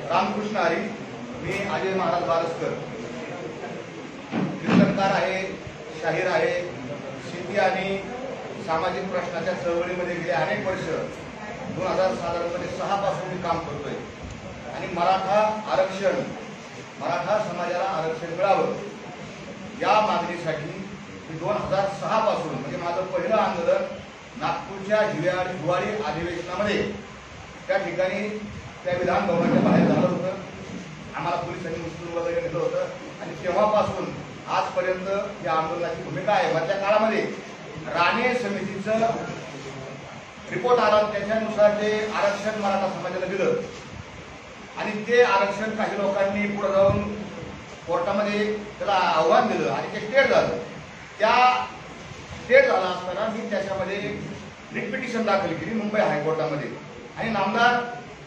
रामकृष्ण हरी, मी अजय महाराज बारसकर, कीर्तनकार आहे, शाहीर आहे, शेती आणि सामाजिक प्रश्नाच्या चळवळीमध्ये गेले अनेक वर्ष 2006 पासून मी काम करतोय आणि मराठा समाजाला आरक्षण मिळावं या मागणीसाठी 2006 पासून म्हणजे माझं पहिलं आंदोलन नागपूरच्या हिवाळी अधिवेशनामध्ये त्या ठिकाणी त्या विधान भवनाच्या बाहेर झालं होतं. आम्हाला पोलिसांनी उचलून वगैरे नेलं होतं आणि तेव्हापासून आजपर्यंत या आंदोलनाची भूमिका आहे. मधल्या काळामध्ये राणे समितीचं रिपोर्ट आला, त्याच्यानुसार ते आरक्षण मराठा समाजाला दिलं आणि ते आरक्षण काही लोकांनी पुढे जाऊन कोर्टामध्ये त्याला आव्हान दिलं आणि ते स्टेट झालं. त्या स्टेट झाला असताना मी त्याच्यामध्ये रिट पिटिशन दाखल केली मुंबई हायकोर्टामध्ये आणि नामदार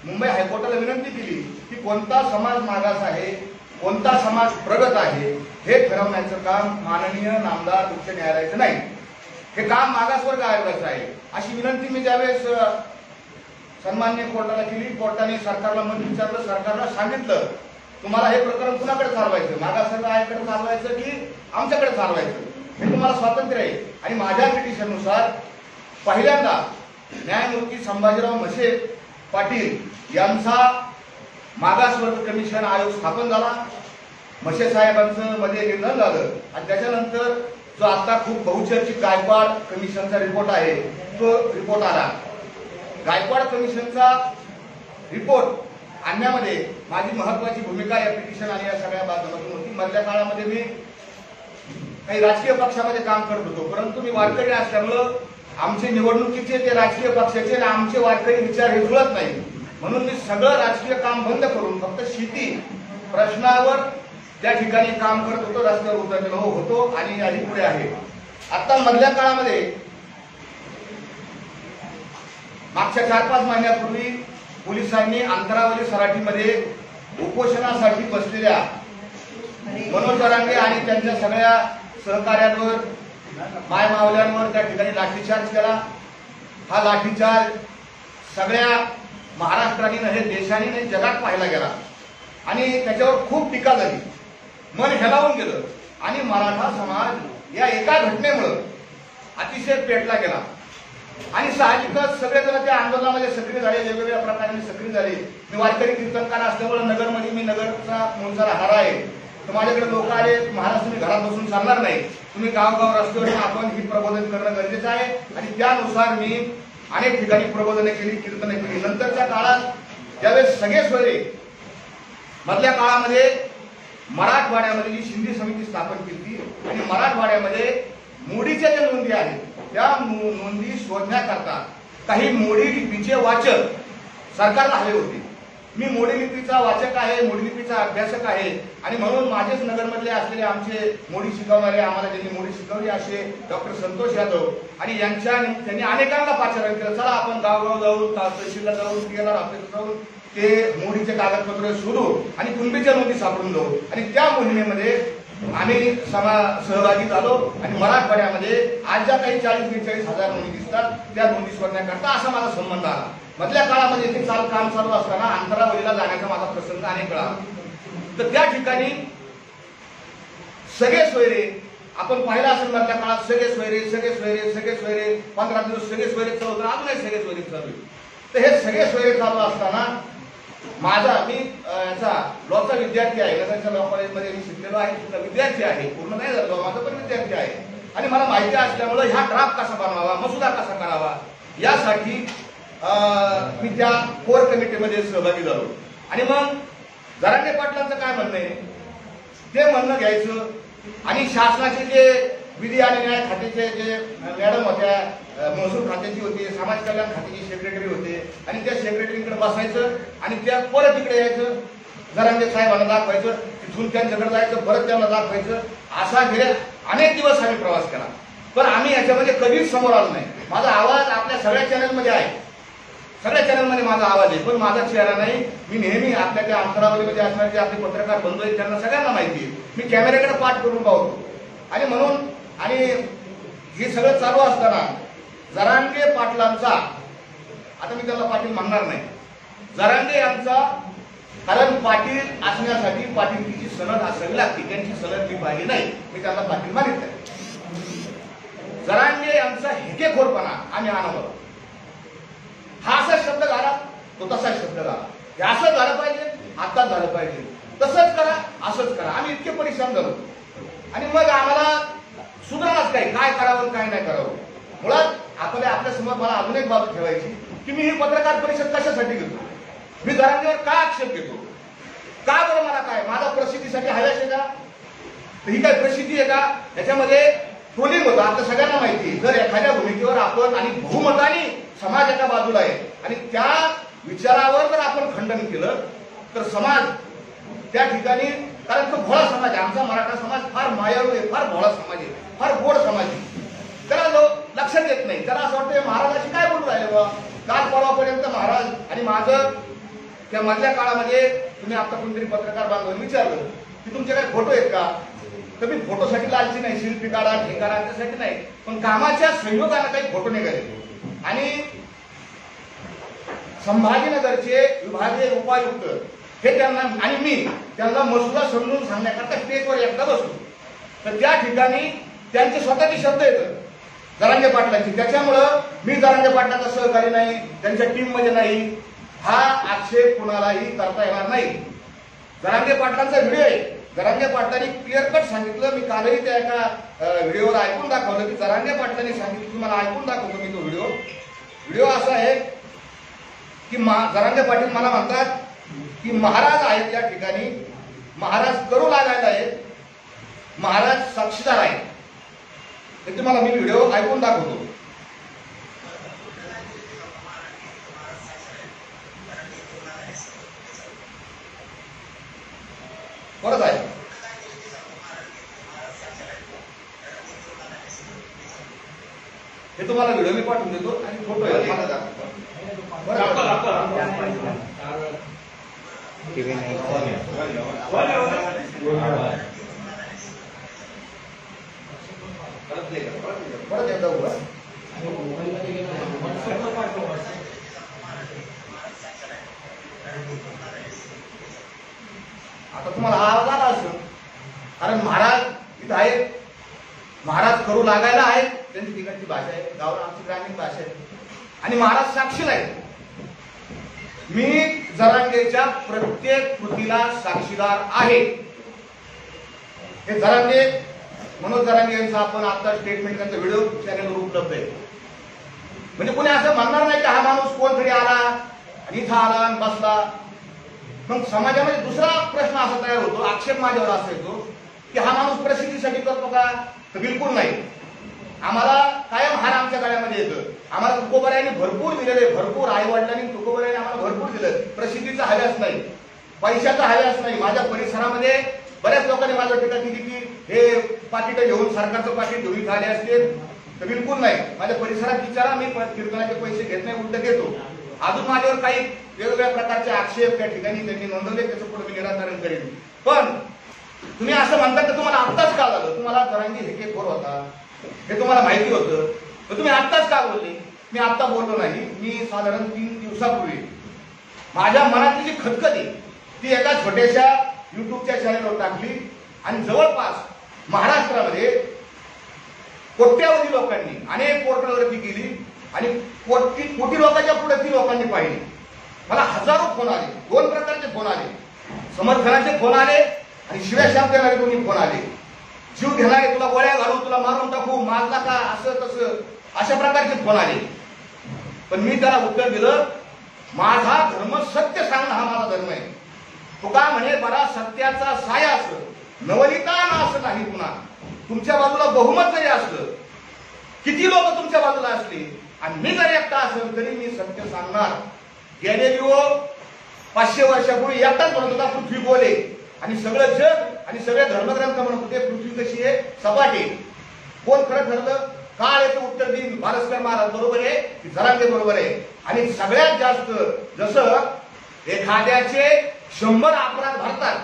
मुंबई हायकोर्टाला विनंती केली की कोणता समाज मागास आहे, कोणता समाज प्रगत आहे हे ठरवण्याचं काम माननीय नामदार उच्च न्यायालयाचं नाही, हे काम मागासवर्ग आयोगाचं आहे. अशी विनंती मी त्यावेळेस सन्माननीय कोर्टाला केली. कोर्टाने सरकारला मत विचारलं, सरकारला सांगितलं तुम्हाला हे प्रकरण कुणाकडे चालवायचं, मागासवर्ग आयोगाकडे चालवायचं की आमच्याकडे चालवायचं, हे तुम्हाला स्वातंत्र्य आहे. आणि माझ्या पिटिशननुसार पहिल्यांदा न्यायमूर्ती संभाजीराव म्हसे पाटील यांचा मागासवर्ग कमिशन आयोग स्थापन झाला. म्हसे साहेबांचं मध्ये निधन झालं आणि त्याच्यानंतर जो आता खूप बहुचर्चित गायकवाड कमिशनचा रिपोर्ट आहे तो रिपोर्ट आला. गायकवाड कमिशनचा रिपोर्ट आणण्यामध्ये माझी महत्वाची भूमिका या पिटिशन आणि या सगळ्या बाबतीतून होती. मधल्या काळामध्ये मी काही राजकीय पक्षामध्ये काम करत होतो, परंतु मी वारकरी असल्यामुळं आमचे निवडणुकीचे ते राजकीय पक्षाचे आणि आमचे वारकरी विचार हे जुळत नाही, म्हणून मी सगळं राजकीय काम बंद करून फक्त शेती प्रश्नावर त्या ठिकाणी काम करत होतो, रस्त्यावर उतरलेलो होतो आणि याही पुढे आहे. आता मधल्या काळामध्ये मागच्या 4-5 महिन्यापूर्वी पोलिसांनी अंतरावली सराटीमध्ये उपोषणासाठी बसलेल्या मनोज जरांगे आणि त्यांच्या सगळ्या सहकार्यांवर, मायमावल्यांवर त्या ठिकाणी लाठीचार्ज केला. हा लाठीचार्ज सगळ्या महाराष्ट्राने नव्हे देशाने नाही जगात पाहिला गेला आणि त्याच्यावर खूप टीका झाली, मन हेलावून गेलं आणि मराठा समाज या एका घटनेमुळे अतिशय पेटला गेला आणि साहजिकच सगळेजण त्या आंदोलनामध्ये सक्रिय झाले, वेगवेगळ्या प्रकारे सक्रिय झाले. मी वारकरी कीर्तनकार असल्यामुळे नगरमध्ये, मी नगरचा मूळचा राहणारा आहे, तर माझ्याकडे लोक आले, महाराज तुम्ही घरात बसून चालणार नाही, तुम्ही गावगाव रस्त्यावर आपण ही प्रबोधन करणं गरजेचं आहे आणि त्यानुसार मी अनेक ठिकाणी प्रबोधने केली, कीर्तने केली. नंतरच्या काळात ज्यावेळेस सगळे सोयरे मधल्या काळामध्ये मराठवाड्यामध्ये जी शिंदे समिती स्थापन केली आणि मराठवाड्यामध्ये मोडीच्या ज्या नोंदी आहेत त्या नोंदी शोधण्याकरता काही मोडी लिपीचे वाचक सरकारला हवे होते. मी मोडी लिपीचा वाचक आहे, मोडी लिपीचा अभ्यासक आहे आणि म्हणून माझेच नगरमधले असलेले आमचे मोडी शिकवणारे, आम्हाला ज्यांनी मोडी शिकवली असे डॉक्टर संतोष यादव आणि त्यांनी अनेकांना पाचारण केलं, चला आपण गावगाव जाऊन, तहसीलला जाऊन, पीएलआर ऑफिसला जाऊन ते मोडीचे कागदपत्र शोधू आणि कुणबीच्या नोंदी सापडून जाऊ. आणि त्या मोहिमेमध्ये आम्ही सहभागी झालो आणि मराठवाड्यामध्ये आज ज्या काही 40-42 हजार नोंदी दिसतात त्या नोंदी शोधण्याकरता असा माझा संबंध आला. मधल्या काळामध्ये ते काम चालू असताना अंतरावलीला जाण्याचा माझा प्रसंग अनेक वेळा. तर त्या ठिकाणी सगळे सोयरे आपण पाहिला असेल, मधल्या काळात सगळे सोयरे 15 दिवस सगळे सोयरे चालू होतं, अजूनही सगळे सोयरे चालू. तर हे सगळे सोयरे चालू असताना मी याचा लॉचा विद्यार्थी आहे, नगरच्या लॉ कॉलेजमध्ये मी शिकलेलो आहे, विद्यार्थी आहे, पूर्ण नाही झालो माझा पण विद्यार्थी आहे आणि मला माहिती असल्यामुळे ह्या ड्राफ्ट कसा बनवावा, मसुदा कसा करावा यासाठी मी त्या कोर कमिटीमध्ये सहभागी झालो. आणि मग जरांगे पाटलांचं काय म्हणणं आहे ते म्हणणं घ्यायचं आणि शासनाचे जे विधी आणि न्याय खात्याचे जे मॅडम होत्या, महसूल खात्याची होती, समाज कल्याण खात्याची सेक्रेटरी होते आणि त्या सेक्रेटरीकडे बसायचं आणि त्या परत इकडे यायचं, जरांगे साहेबांना दाखवायचं, तिथून त्यांच्याकडे जायचं, परत त्यांना दाखवायचं. असा गेले अनेक दिवस आम्ही प्रवास केला, पण आम्ही याच्यामध्ये कधीच समोर आलो नाही. माझा आवाज आपल्या सगळ्या चॅनलमध्ये आहे, सगळ्या चॅनलमध्ये माझा आवाज आहे, पण माझा चेहरा नाही. मी नेहमी आपल्या त्या अंतरावलीमध्ये असणारे जे आपले पत्रकार बंधू आहेत त्यांना सगळ्यांना माहिती आहे, मी कॅमेऱ्याकडे पाठ करून पाहतो. आणि म्हणून आणि हे सगळं चालू असताना जरांगे पाटलांचा आता मी त्याला पाटील म्हणणार नाही. जरांगे यांचा, कारण पाटील असण्यासाठी पाटीलकीची सनद असावी लागते, त्यांची सनद मी पाहिली नाही, मी त्यांना पाटील मानित नाही. जरांगे यांचा हेकेखोरपणा आम्ही आणवलं. हा असा शब्द घाला, तो तसा शब्द घाला, हे असं झालं पाहिजे, आता झालं पाहिजे, तसंच करा, असंच करा. आम्ही इतके परेशान झालो आणि मग आम्हाला सुधारणाच काय करावं काय नाही करावं. मुळात आपल्या समोर मला अजून एक बाब ठेवायची की मी ही पत्रकार परिषद कशासाठी घेतो, मी जरांगेवर का आक्षेप घेतो, का बरं, मला काय, माझा प्रसिद्धीसाठी हव्यास आहे का, ही काय प्रसिद्धी आहे का, याच्यामध्ये ट्रोलिंग होतं. आपल्या सगळ्यांना माहिती, जर एखाद्या भूमिकेवर आपण आणि बहुमताने समाज एका बाजूला आहे आणि त्या विचारावर जर आपण खंडन केलं तर समाज त्या ठिकाणी, कारण तो भोळा समाज आहे, आमचा मराठा समाज फार मायाळू आहे, फार भोळा समाज आहे, फार गोड समाज आहे. त्याला लक्षात येत नाही, त्याला असं वाटतं महाराजाशी काय बोलू राहिले बा, काल परवापर्यंत महाराज. आणि माझं त्या मधल्या काळामध्ये तुम्ही आता कोणतरी पत्रकार बांधवांनी विचारलं की तुमचे काही फोटो आहेत का, तर मी फोटोसाठी लालची नाही, शिल्पी काढा ठेकाणा त्यासाठी नाही, पण कामाच्या संयोगाने काही फोटो निघाले. आणि संभाजीनगरचे विभागीय उपायुक्त हे त्यांना आणि मी त्यांना मसुदा समजून सांगण्याकरता स्टेजवर एकदा बसलो, तर त्या ठिकाणी त्यांचे स्वतःचे शब्द येतात जरांगे पाटलांची. त्याच्यामुळं मी जरांगे पाटलांचा सहकारी नाही, त्यांच्या टीम मध्ये नाही, हा आक्षेप कुणालाही करता येणार नाही. जरांगे पाटलांचा व्हिडिओ आहे, जरांगे पाटलांनी क्लिअर कट सांगितलं, मी कालही त्या एका व्हिडिओवर ऐकून दाखवलं की जरांगे पाटलांनी सांगितलं की मला ऐकून दाखवतो मी तो व्हिडिओ असा आहे की जरांगे पाटील मला म्हणतात की महाराज आहेत त्या ठिकाणी, महाराज करू लागायला आहेत, महाराज साक्षीदार आहेत. ते तुम्हाला मी व्हिडिओ ऐकून दाखवतो. परत आहे, हे तुम्हाला व्हिडिओ मी पाठवून देतो आणि फोटो आहे मला दाखवतो. परत एकदा उभं. आता तुम्हाला हा आवाज आला असेल, कारण महाराज इथं आहेत, महाराज करू लागायला आहेत, त्यांची तिकडची भाषा आहे, गावाला आमची ग्रामीण भाषा आहे आणि महाराज साक्षीला आहेत. मी जरांगेच्या प्रत्येक कृतीला साक्षीदार आहे. हे जरांगे, मनोज जरांगे यांचा आपण आता स्टेटमेंट, त्यांचा व्हिडिओ चॅनलवर उपलब्ध आहे. म्हणजे कोणी असं म्हणणार नाही की हा माणूस कोणतरी आला आणि इथं आला आणि बसला. मग समाजामध्ये दुसरा प्रश्न असा तयार होतो, आक्षेप माझ्यावर असा येतो की हा माणूस प्रसिद्धीसाठी करतो का, तर बिलकुल नाही. आम्हाला कायम हार आमच्या गळ्यामध्ये येतं. आम्हाला तुकोबऱ्यांनी भरपूर दिलेले, भरपूर आई वडिलांनी तुकोबऱ्यांनी आम्हाला भरपूर दिलं. प्रसिद्धीचा हव्यास नाही, पैशाचा हव्यास नाही. माझ्या परिसरामध्ये बऱ्याच लोकांनी माझ्या टीका केली की हे पाकिट घेऊन, सरकारचं पाकिट घेऊन झाले असतील, तर बिलकुल नाही. माझ्या परिसरात विचारा, मी कीर्तनाचे पैसे घेत नाही, उलट घेतो. अजून माझ्यावर काही वेगवेगळ्या प्रकारचे आक्षेप त्या ठिकाणी त्यांनी नोंदवले, त्याचं पुढे मी निराकरण करेन. पण तुम्ही असं म्हणता की तुम्हाला आत्ताच का झालं, तुम्हाला जरांगे हेकेखोर होता हे तुम्हाला माहिती होतं, तर तुम्ही आत्ताच का बोलले. मी आत्ता बोललो नाही, मी साधारण 3 दिवसापूर्वी माझ्या मनातली जी खतखत आहे ती एका छोट्याशा युट्यूबच्या चॅनलवर टाकली आणि जवळपास महाराष्ट्रामध्ये कोट्यावधी लोकांनी अनेक पोर्टलवरती गेली आणि कोटी लोकांच्या पुढे ती लोकांनी पाहिली. मला हजारो फोन आले, 2 प्रकारचे फोन आले, समर्थनाचे फोन आले आणि शिव्या शाप देणारे दोन्ही फोन आले. जीव घेणारे, तुला गोळ्या घालू, तुला मारून टाकू, मारला का, असं तसं, अशा प्रकारचे फोन आले. पण मी त्याला उत्तर दिलं, माझा धर्म सत्य सांगणं हा माझा धर्म आहे. तुका म्हणे बरा सत्याचा साया असं, नवलिता ना असं नाही. पुन्हा तुमच्या बाजूला बहुमत जरी असलं, किती लोक तुमच्या बाजूला असले आणि मी जरी एकटा असेल तरी मी सत्य सांगणार. गॅलिलिओ 500 वर्षापूर्वी एकटाच म्हणत होता पृथ्वी गोल आहे आणि सगळं जग आणि सगळे धर्मग्रंथ म्हणत होते पृथ्वी कशी आहे, सपाट आहे. कोण खरं ठरलं, काळ याचं उत्तर देईन, भारस्कर महाराज बरोबर आहे की जरांगे बरोबर आहे. आणि सगळ्यात जास्त जसं एखाद्याचे 100 अपराध भरतात,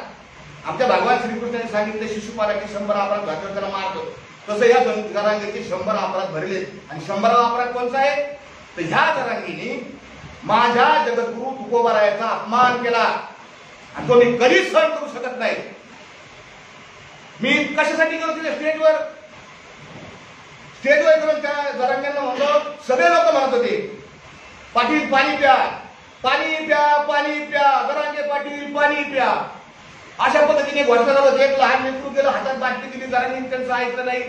आमच्या भगवान श्रीकृष्णाने सांगितले शिशुपालाचे 100 अपराध घातल्यावर त्याला मारतो, तसं या जरांगेचे 100 अपराध भरले. आणि 100वा अपराध कोणता आहे, तर ह्या जरांगीने माझ्या जगद्गुरु तुकोबारायाचा अपमान केला आणि तो मी कधीच सहन करू शकत नाही. मी कशासाठी गेलो तिथे स्टेजवर करून त्या जरांग्यांना म्हणलो, सगळे लोक म्हणत होते पाटील पाणी प्या, पाणी प्या, पाणी प्या, जरांगे पाटील पाणी प्या, अशा पद्धतीने घोषणा झालं. एक लहान लेकरू गेलं, हातात बाटली दिली, जरांगे त्यांचं ऐकलं नाही.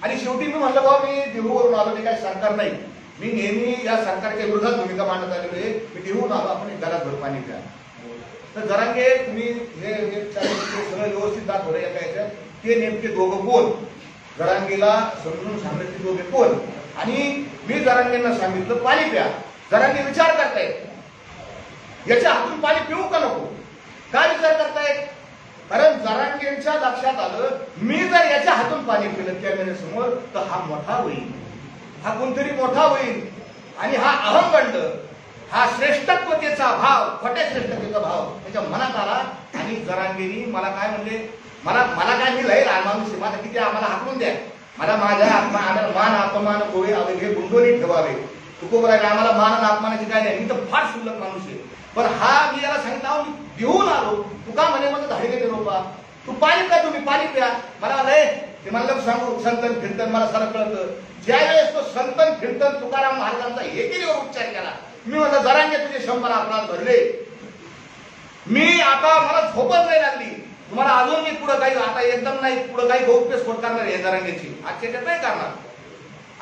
आणि शेवटी मी म्हटलं बाबा मी देहूवरून आलो, ते काही सरकार नाही, मी नेहमी या सरकारच्या विरोधात भूमिका मांडत आलेलो आहे, मी देहून आलो, आपण घरात भर पाणी प्या. तर जरांगे तुम्ही हे सगळं व्यवस्थित दाखवलं एका याच्यात, ते नेमके दोघं कोण, जरांगेला समजून सांगितलं की दोघे कोण. आणि मी जरांगेंना सांगितलं पाणी प्या. जरांगे विचार करतायत याच्या हातून पाणी पिऊ का नको. काय विचार करतायत, कारण जरांगेंच्या लक्षात आलं मी जर याच्या हातून पाणी पिलं कॅमेऱ्यासमोर तर हा मोठा होईल, हा कोणतरी मोठा होईल. आणि हा अहंगंड, हा श्रेष्ठत्वतेचा भाव, खोट्या श्रेष्ठतेचा भाव त्याच्या मनात आला. आणि जरांगेनी मला काय म्हणले, मला काय, मी लय लहान माणूस, माझा किती आम्हाला हाकलून द्या, मला माझ्या मान अपमान गोळे अवघे गुंडोनी ठेवावे. तुकोबरायला आम्हाला मान आणि अपमानाची काय नाही, मी तर फार शुल्लक माणूस आहे. पण हा मी याला सांगितलं मी घेऊन आलो, तू का म्हणे माझं धाडे निरोपा, तू पाणी प्या, तुम्ही पाणी प्या. मला लय ते मला सांगू संतन कीर्तन मला सारं कळतं. ज्यावेळेस तो संतन कीर्तन तुकाराम महाराजांचा एकेरीवर उपचार केला, मी म्हणलं जरांगे तुझे 100 अपराध भरले, मी आता मला झोपच नाही लागली. तुम्हाला अजून मी पुढे काही आता एकदम नाही पुढे काही गौप्यस्फोट करणार आहे जरांगेची, आजच्या नाही करणार.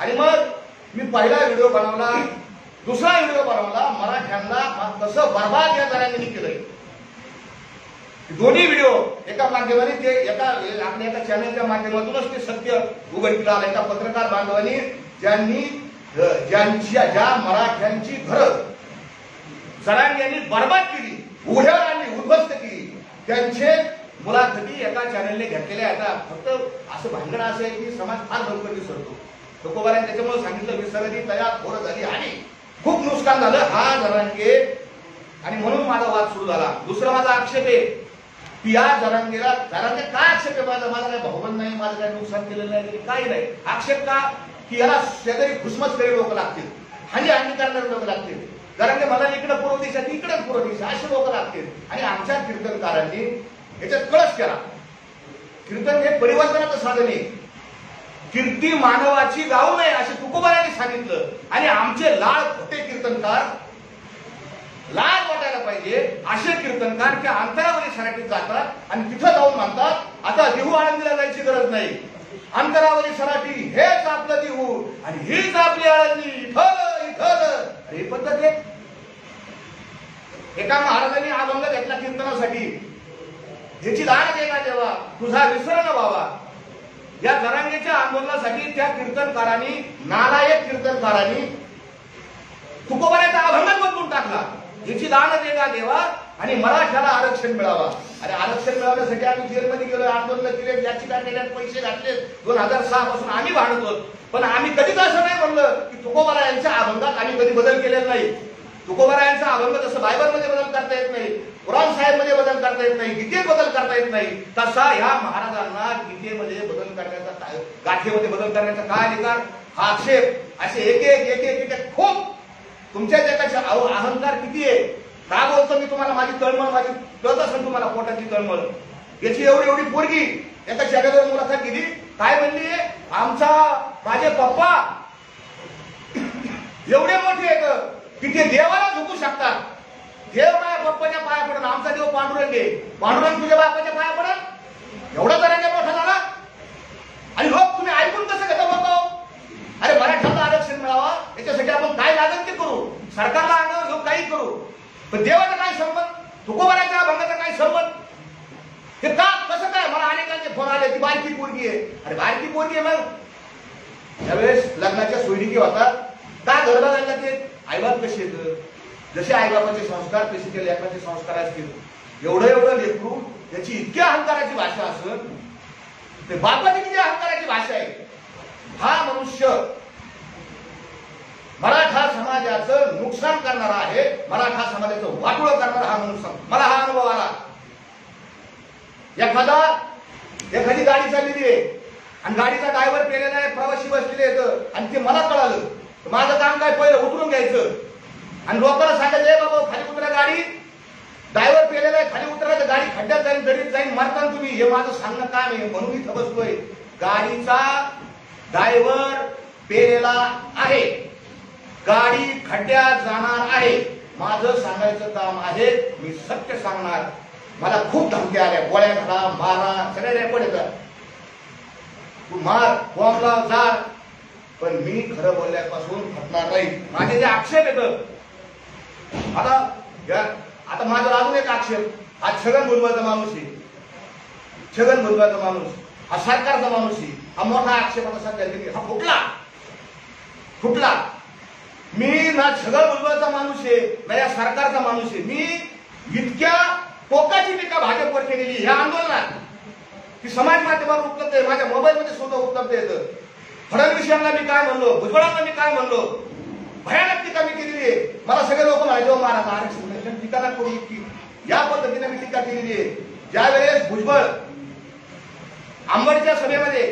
आणि मग मी पहिला व्हिडिओ बनवला, दुसरा व्हिडिओ बनवला, मराठ्यांना कसं बर्बाद या जरांगेने केलंय. दोन्ही व्हिडिओ एका माध्यमाने ते आपल्या एका चॅनलच्या माध्यमातूनच ते सत्य उघडकीला आलं. एका पत्रकार बांधवांनी ज्या मराठ्यांची घरं जरांगेंनी बर्बाद केली, उघड्यावर आणली, उद्ध्वस्त केली, त्यांचे मुलाखती एका चॅनलने घेतलेल्या. आता फक्त असं भांडण असं आहे की समाज फार लवकर विसरतो. तुकोबाराने त्याच्यामुळे सांगितलं विसरली तयार थोडं झाली आणि खूप नुकसान झालं हा जरांगे. आणि म्हणून माझा वाद सुरू झाला. दुसरा माझा आक्षेप आहे की या जरांगेला जरांगे काय आक्षेप आहे माझा काही भावबंद नाही, माझं काही नुकसान केलेलं नाही, काही नाही. आक्षेप का की याला शेजारी घुसमसलेले लोक लागतील, हानी करणारे लोक लागतील. जरांगे मला इकडं पूर्व दिशा तिकडं पूर्व दिशा असे लोक लागतील. आणि आमच्या कीर्तनकारांनी याच्यात कळस केला. कीर्तन हे परिवर्तनाचं साधन आहे, कीर्ती मानवाची गाऊ नये असे तुकोबारांनी सांगितलं. आणि आमचे लाळ खोटे कीर्तनकार, लाज वाटायला पाहिजे असे कीर्तनकार की अंतरावरी सराटीत जातात आणि तिथं जाऊन म्हणतात आता देहू आळंदीला जायची गरज नाही, अंतरावरी सराटी हेच आपलं देहू आणि हीच आपली आळंदी, इथं इथं. ही पद्धत आहे. एका महाराजांनी अभंग घेतला कीर्तनासाठी, ह्याची दान दे का देवा, तुझा विसरण व्हावा. या जरांगेच्या आंदोलनासाठी त्या कीर्तनकारांनी, नालायक कीर्तनकारांनी तुकोबाराचा अभंगच बदलून टाकला. याची दान दे का देवा आणि मराठ्याला आरक्षण मिळावा. आणि आरक्षण मिळवण्यासाठी आम्ही जेलमध्ये गेलो, आंदोलन केले, याचिका केल्या, पैसे घातले. 2006 पासून आम्ही भांडतो. पण आम्ही कधीच असं नाही म्हणलं की तुकोबारा यांच्या अभंगात आम्ही कधी बदल केलेला नाही. तुकोबारा यांचा अभंग जसं बायबलमध्ये बदल करता येत नाही, कुराण साहेबमध्ये बदल करता येत नाही, गीतेत बदल करता येत नाही, तसा ह्या महाराजांना गीतेमध्ये बदल करण्याचा, गाठेमध्ये बदल करण्याचा काय अधिकार, हा आक्षेप असे एक एक एक एक खूप तुमच्या जगाचा अहंकार किती आहे. का बोलतो मी तुम्हाला, माझी तळमळ माझी कळत असेल तुम्हाला, पोटाची तळमळ. याची एवढी पोरगी एका चॅनलवर मुलाखत दिली, काय म्हणली, माझे पप्पा एवढे मोठे आहेत की ते देवाला झुकू शकतात. देव माझ्या पप्पाच्या पाया पडून, आमचा देव पांडुरंग आहे, पांडुरंग तुझ्या बापाच्या पाया पडत, एवढा जरांगे मोठा झाला. आणि लोक तुम्ही ऐकून कसं घेता बघाव. अरे मराठ्याला आरक्षण मिळावा याच्यासाठी आपण काय लागेल ते करू, सरकारला अंगावर घेऊन काही करू. पण देवाचा काय संबंध, तुकोबाराच्या अभंगाचा काय संबंध, हे का कसं काय. मला अनेकांचे फोन आले, ती बारकी पोरगी आहे. अरे बारकी पोरगी आहे मग त्यावेळेस लग्नाच्या सोयीकी होतात का गरबा घालला ते आईबाप कसे येतं, जसे आईबापाचे संस्कार तसे ते लेकराचे संस्कार असतील. एवढं लेकरू त्याची इतक्या अहंकाराची भाषा असेल, ते बापाची किती अहंकाराची भाषा आहे. हा मनुष्य मराठा समाजाचं नुकसान करणारा आहे, मराठा समाजाचं वाटोळं करणारा हा मनुष्य. मला हा अनुभव आला. एखादी गाडी चाललेली आहे आणि गाडीचा ड्रायव्हर पेलेला आहे, प्रवासी बसलेले आहेत आणि ते मला कळालं, माझं काम काय पहिलं उतरून घ्यायचं. आणि लोकांना सांगायचं बाबा खाली उतरा, गाडी ड्रायव्हर पेलेला आहे, खाली उतरा, गाडी खड्ड्यात जाईल, दरीत जाईल, मारताना तुम्ही. हे माझं सांगणं काम आहे, म्हणून इथं बसतोय. गाडीचा ड्रायव्हर पेलेला आहे, गाडी खड्ड्यात जाणार आहे. माझं सांगायचं काम आहे, मी सत्य सांगणार. मला खूप धमक्या आल्या, गोळ्या घाला, मारा, सगळे रेकॉर्ड येतात. तू मार, बॉम्बला जा, पण मी खरं बोलल्यापासून हटणार नाही. माझे जे आक्षेप येतं, आता माझा अजून एक आक्षेप, हा छगन भुजबळचा माणूस आहे, छगन भुजबळचा माणूस, हा सरकारचा माणूस आहे, हा मोठा आक्षेप आता सध्या हा फुटला. मी ना छगन भुजबळचा माणूस आहे ना या सरकारचा माणूस आहे. मी इतक्या टोकाची टीका भाजपवर केलेली ह्या आंदोलनात की समाज माध्यमावर उपलब्ध आहे, माझ्या मोबाईलमध्ये सुद्धा उपलब्ध येतं. फडणवीसांना मी काय म्हणलो, भुजबळांना मी काय म्हणलो, भयानक टीका मी केलेली आहे. मला सगळे लोक म्हणायचे महाराज आरक्षण टीका ना करू, इतकी या पद्धतीने मी टीका केलेली आहे. ज्यावेळेस भुजबळ आंबडच्या सभेमध्ये,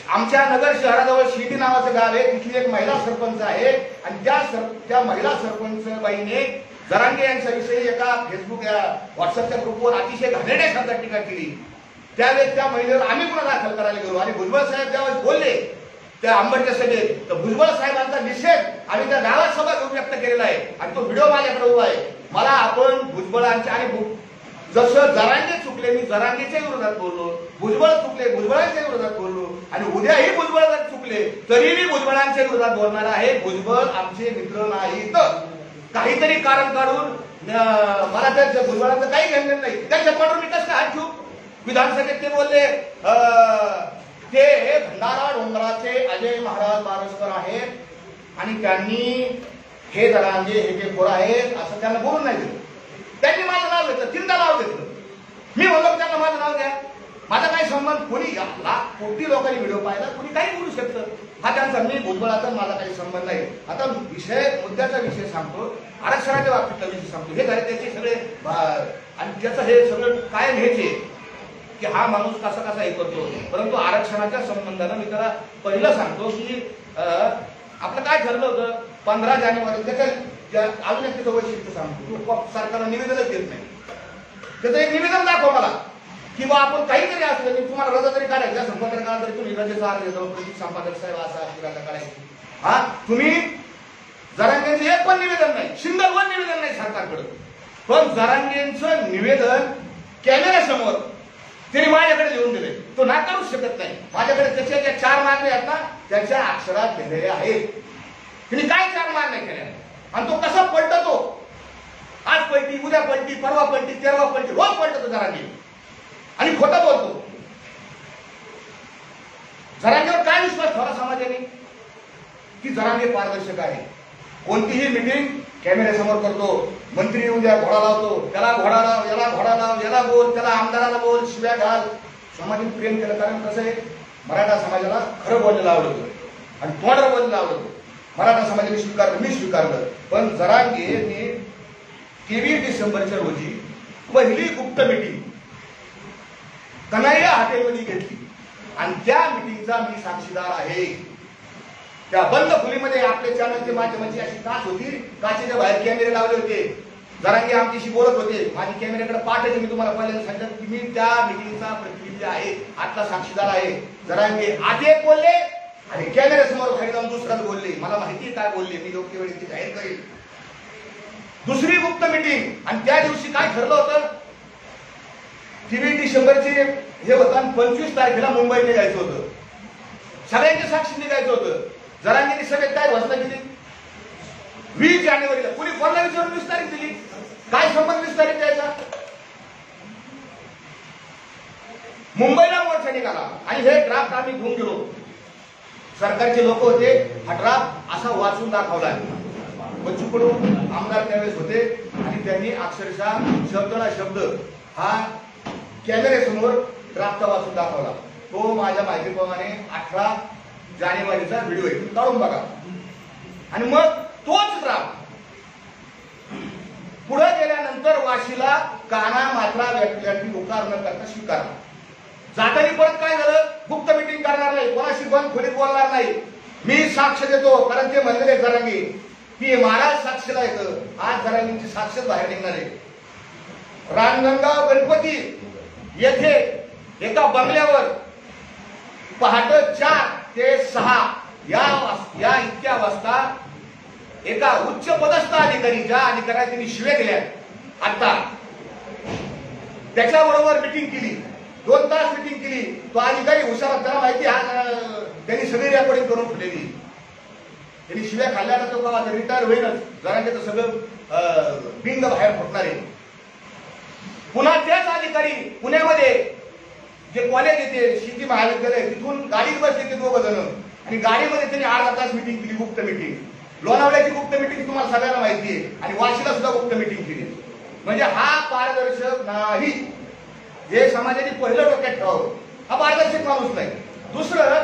आमच्या नगर शहराजवळ शिर्डी नावाचं गाव आहे, तिथली एक महिला सरपंच आहे आणि त्या महिला सरपंच बाईने जरांगे यांच्याविषयी एका फेसबुक या व्हॉट्सअपच्या ग्रुपवर अतिशय घाणेरड्या शब्दात टीका केली. त्यावेळेस त्या महिलेवर आम्ही गुन्हा दाखल करायला गेलो आणि भुजबळ साहेब ज्यावेळेस बोलले त्या आंबडच्या सभेत, तर भुजबळ साहेबांचा निषेध आम्ही त्या गावात सभा घेऊन व्यक्त केलेला आहे आणि तो व्हिडिओ माझ्याकडे उभा आहे. मला आपण भुजबळांच्या आणि जसं जरांगे चुकले, मी जरांगेच्या विरोधात बोललो, भुजबळ चुकले, भुजबळांच्या विरोधात बोललो आणि उद्याही भुजबळ चुकले तरी मी भुजबळांच्या विरोधात बोलणार आहे. भुजबळ आमचे मित्र नाहीत. काहीतरी कारण काढून मला त्या भुजबळांचं काही घेणं नाही. त्यांच्या पाठवून मी कसं हात घेऊ? विधानसभेत ते बोलले ते भंडारा डोंगराचे अजय महाराज बारसकर आहेत आणि त्यांनी हे जरांगे हे जे खोर आहेत असं त्यांना बोलून नाही दिलं. त्यांनी माझं नाव घेतलं, 3दा नाव घेतलं. मी म्हणलो त्यांना माझं नाव द्या, माझा काही संबंध. कोणी लाख कोटी लोकांनी व्हिडिओ पाहिला, कोणी काही बोलू शकतं. हा त्यांचा, मी भुजबळाचा माझा काही संबंध नाही. आता मुद्द्याचा विषय सांगतो, आरक्षणाच्या बाबतीतला विषय सांगतो. हे झाले त्याचे सगळे आणि त्याचं हे सगळं काय घ्यायचे की हा माणूस कसा कसा हे करतो. परंतु आरक्षणाच्या संबंधानं मी त्याला पहिलं सांगतो की आपलं काय ठरलं होतं 15 जानेवारी, त्याच्या अजून एक त्याचं वैशिष्ट्य सांगतो. तू सरकारला निवेदनच देत नाही, त्याचं एक निवेदन दाखव मला किंवा आपण काहीतरी असलं की तुम्हाला रजा तरी काढायची असेल, पत्रकार तरी तुम्ही रजेचा अर्ज देतो, संपादक साहेब असा रजा काढायची. हा तुम्ही जरांगेंचं एक पण निवेदन नाही, सिंगल वन निवेदन नाही सरकारकडे. पण जरांगेंचं निवेदन कॅमेऱ्यासमोर त्यांनी माझ्याकडे लिहून दिले, तो नाकारूच शकत नाही. माझ्याकडे त्याच्या ज्या 4 मागण्या आहेत ना त्याच्या अक्षरात लिहिलेल्या आहेत. त्यांनी काय 4 मागण्या केल्या आणि तो कसा पलटतो, आज पलटी, उद्या पलटी, परवा पलटी, तेरवा पलटी, रोज पलटतो जरांगे आणि खोटं बोलतो. जरांगेवर काय विश्वास ठेवला समाजाने की जरांगे पारदर्शक आहे. कोणतीही मिटिंग कॅमेऱ्यासमोर करतो, मंत्री येऊन द्या घोडा लावतो, त्याला घोडा लाव, याला घोडा लाव, याला बोल, त्याला आमदाराला बोल, शिव्या घाल. समाजाने प्रेम केलं, कारण कसं आहे मराठा समाजाला खरं बोलायला आवडतं आणि तोंडावर बोलायला आवडतं. मराठा समाजाने स्वीकारलं, मी स्वीकारलं. पण जरांगेने 23 डिसेंबरच्या रोजी पहिली गुप्त मिटिंग कन्हैया हॉटेलमध्ये घेतली आणि त्या मिटिंगचा मी साक्षीदार आहे. त्या बंद खोलीमध्ये आपल्या चॅनलच्या माध्यमाची अशी काच होती, काचेच्या बाहेर कॅमेरे लावले होते. जरांगे आमच्याशी बोलत होते, माझी कॅमेऱ्याकडे पाठ आहे. मी तुम्हाला पहिल्यांदा सांगितलं की मी त्या मिटिंगचा प्रतिनिधी आहे, आतला साक्षीदार आहे. जरांगे आधी एक बोलले आणि कॅमेऱ्यासमोर खाली जाऊन दुसराच बोलले. मला माहिती काय बोलले, मी योग्य वेळी ती जाहीर करेल. दुसरी गुप्त मिटिंग आणि त्या दिवशी काय ठरलं होतं, 23 डिसेंबरचे हे होतं आणि 25 तारखेला मुंबईत निघायचं होतं. सगळ्यांच्या साक्षी निघायचं होतं. जरांगेंनी सगळ्यात काय घोषणा केली, 20 जानेवारीला. कुणी कोणाला विचारून 20 तारीख दिली, काय संबंध 20 तारीख द्यायचा. मुंबईला मोर्चा निघाला आणि हे ड्राफ्ट आम्ही घेऊन गेलो. सरकारचे लोक होते, हा ड्राफ्ट असा वाचून दाखवला. बच्चू कडू आमदार त्यावेळेस होते आणि त्यांनी अक्षरशः शब्दना शब्द हा कॅमेऱ्यासमोर ड्राफ्ट वाचून दाखवला. तो माझ्या माहितीप्रमाणे 18 जानेवारीचा व्हिडिओ आहे, काढून बघा. आणि मग तोच ड्राफ्ट पुढे गेल्यानंतर वाशीला काना मात्रा व्यक्ती उकार न करता स्वीकारला. जाताना परत काय झालं, गुप्त मिटिंग करणार नाही, कोणाशी बंद खोलीत बोलणार नाही, मी साक्ष देतो. कारण ते म्हणलेले जरांगे की महाराज साक्षीला येतं. आज जरांगींची साक्षीच बाहेर निघणार आहे. रांजणगाव गणपती येथे एका बंगल्यावर पहाटे 4 ते 6 या इतक्या वाजता एका उच्च पदस्थ अधिकारी, ज्या अधिकाऱ्याने त्यांनी शिव्या दिल्या आता, त्याच्याबरोबर मिटिंग केली. 2 तास मिटिंग केली. तो अधिकारी हुशार, त्याला माहिती त्यांनी सगळी रेकॉर्डिंग करून ठेवलेली. त्यांनी शिव्या खाल्ल्यानंतर बाबा रिटायर होईनच, जरांगेचं सगळं बिंग बाहेर फुटणार आहे. पुन्हा त्याच अधिकारी पुण्यामध्ये जे कॉलेज येते शेती महाविद्यालय, तिथून गाडीत बसले ते 2 जण आणि गाडीमध्ये त्यांनी 8 तास मिटिंग केली, गुप्त मिटिंग. लोणावळ्याची गुप्त मिटिंग तुम्हाला सगळ्यांना माहिती आहे आणि वाशीला सुद्धा गुप्त मिटिंग केली. म्हणजे हा पारदर्शक नाही, हे समाजाने पहिलं डोक्यात ठेवावं. हा पारदर्शक माणूस नाही. दुसरं,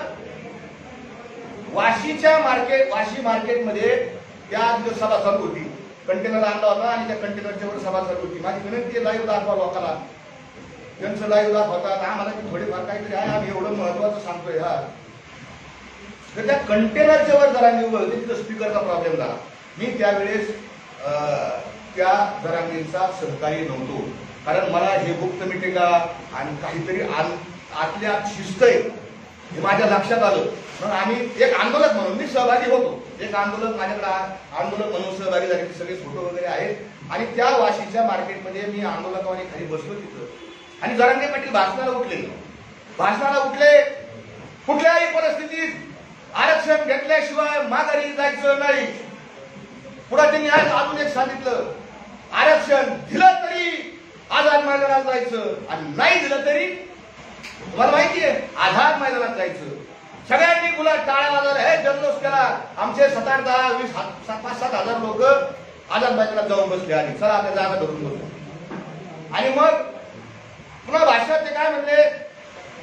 वाशी मार्केटमध्ये त्या सभा चालू होती. कंटेनर आणला होता आणि त्या कंटेनरच्या वर सभा चालू होती. माझी विनंती आहे, लाईव्ह दाखवा लोकांना, त्यांचं लाईव्ह दाखवतात. आम्हाला थोडेफार काहीतरी आहे, आम्ही एवढं महत्वाचं सांगतोय. तर त्या कंटेनरच्या वर जरांगी उभं होते, तिथं स्पीकरचा प्रॉब्लेम झाला. मी त्यावेळेस त्या जरांगींचा सहकारी नव्हतो, कारण मला हे गुप्त मिटिंगा आणि काहीतरी आतल्या शिस्त आहे हे माझ्या लक्षात आलं. मग आम्ही एक आंदोलक म्हणून मी सहभागी होतो. एक आंदोलक माझ्याकडे आंदोलक म्हणून सहभागी झाले, सगळे फोटो वगैरे आहेत. आणि त्या वाशीच्या मार्केटमध्ये मी आंदोलकाने खाली बसलो तिथं आणि जरांगे पाटील भाषणाला उठले. कुठल्याही परिस्थितीत आरक्षण घेतल्याशिवाय माघारी जायचं नाही. पुढे त्यांनी आज अजून एक सांगितलं, आरक्षण दिलं तरी आझाद मैदानात जायचं आणि नाही दिलं तरी तुम्हाला माहितीये आझाद मैदानात जायचं. सगळ्यांनी गुलाब टाळ्या वाजवल्या, हे जल्लोष केला. आमचे 7-8, 10, 20, 5-7 हजार लोक आझाद मैदानात जाऊन बसले आणि चला आपल्या जागा धरून बसलो. आणि मग पुन्हा भाषणात ते काय म्हणले,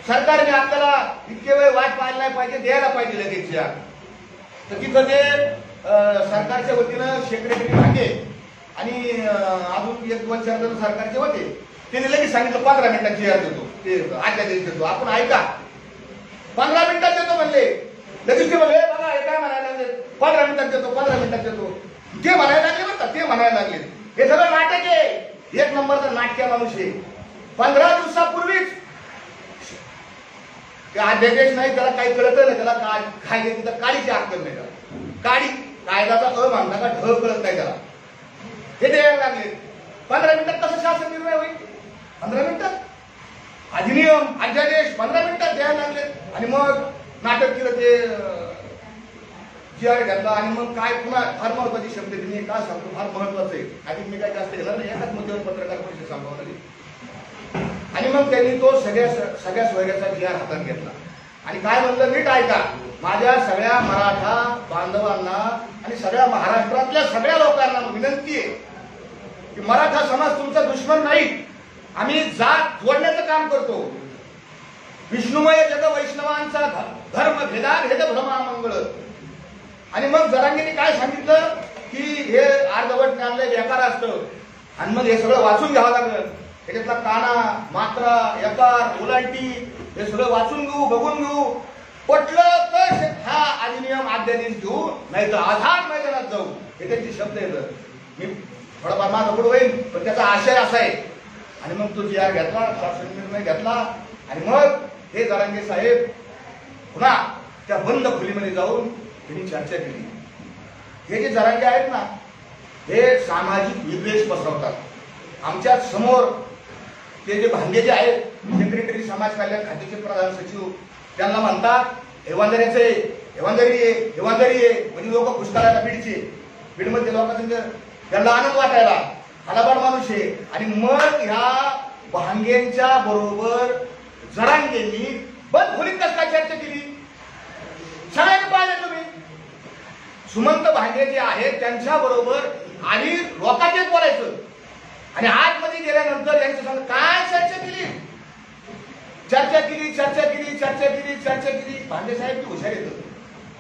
सरकारने आपल्याला इतके वेळ वाट पाहायला नाही पाहिजे, द्यायला पाहिजे लगेच. तर तिथं ते सरकारच्या वतीनं सेक्रेटरी भांगे आणि अजून 1-2 जण सरकारचे होते. त्यांनी लगेच सांगितलं 15 मिनिटाची यार देतो, ते आजच्या दिवशी देतो. आपण ऐका, 15 मिनिटात देतो म्हणले. लगेच ते म्हणले, बघा हे काय म्हणायला लागले, 15 मिनिटात देतो, 15 मिनिटात देतो. ते म्हणायला लागले बरं का, ते म्हणायला लागले. हे सगळं नाटक आहे, 1 नंबरचा नाटक्या माणूस आहे. 15 दिवसापूर्वीच ते अध्यादेश नाही, त्याला काही कळत नाही, त्याला काय तिथं काळीची अक्कल नाही. त्याला काळी कायद्याचा मानता का ढ कळत नाही त्याला. हे द्यायला लागले. 15 मिनिटात कसं शासन निर्णय होईल? 15 मिनिटात अधिनियम अध्यादेश 15 मिनिटात द्यायला लागले. आणि मग नाटक केलं, ते GR घेतला. आणि मग काय पुन्हा फार महत्वाची शब्द मी काय सांगतो, फार महत्वाचं आहे. आधी मी काय जास्त घेणार नाही, एकाच मुद्द्यावर पत्रकार परिषद संपवली. आणि मग त्यांनी तो सगळ्या सोयऱ्याचा GR हातात घेतला आणि काय म्हणलं, नीट ऐका, माझ्या सगळ्या मराठा बांधवांना आणि सगळ्या महाराष्ट्रातल्या सगळ्या लोकांना विनंती आहे की मराठा समाज तुमचा दुश्मन नाही. आम्ही जात जोडण्याचं काम करतो. विष्णुमय जग वैष्णवांचा धर्म भेदान हेद भ्रमामंगळ. आणि मग जरांगींनी काय सांगितलं की हे अर्धवट ज्ञानलय बेकार असतं आणि मग हे सगळं वाचून घ्यावं लागलं. त्याच्यातला काना, मात्रा, यकार, ओलांटी हे सगळं वाचून घेऊ, बघून घेऊ. पटलं तर हा अधिनियम अध्यादेश घेऊ, नाही तर आझाद मैदानात जाऊ. हे त्यांचे शब्द आहेत. मी थोडाफार माझा पुढे होईल, पण त्याचा आशय असा आहे. आणि मग तो GR घेतला, शासन निर्णय घेतला. आणि मग हे जरांगे साहेब पुन्हा त्या बंद खोलीमध्ये जाऊन त्यांनी चर्चा केली. हे जे जरांगे आहेत ना, हे सामाजिक विद्वेष पसरवतात. आमच्या समोर ते जे भांगे जे आहेत, सेक्रेटरी समाज कल्याण खात्याचे प्रधान सचिव, त्यांना म्हणतात हेवांदऱ्याचे हेवांदरी आहे. म्हणजे लोक खुश करायला बीडमध्ये लोकांना त्यांना आनंद वाटायला, हलाबाड माणूस आहे. आणि मग ह्या भांगेंच्या बरोबर जरांगेंनी बंद खोलीत कसं काय चर्चा केली सगळ्यांनी पाहिलं तुम्ही. सुमंत भांगे जे आहेत त्यांच्या बरोबर आणि लोकांचेच बोलायचं आणि आतमध्ये गेल्यानंतर यांच्या संग काय चर्चा केली. भांगे साहेब ती हुशार येतं,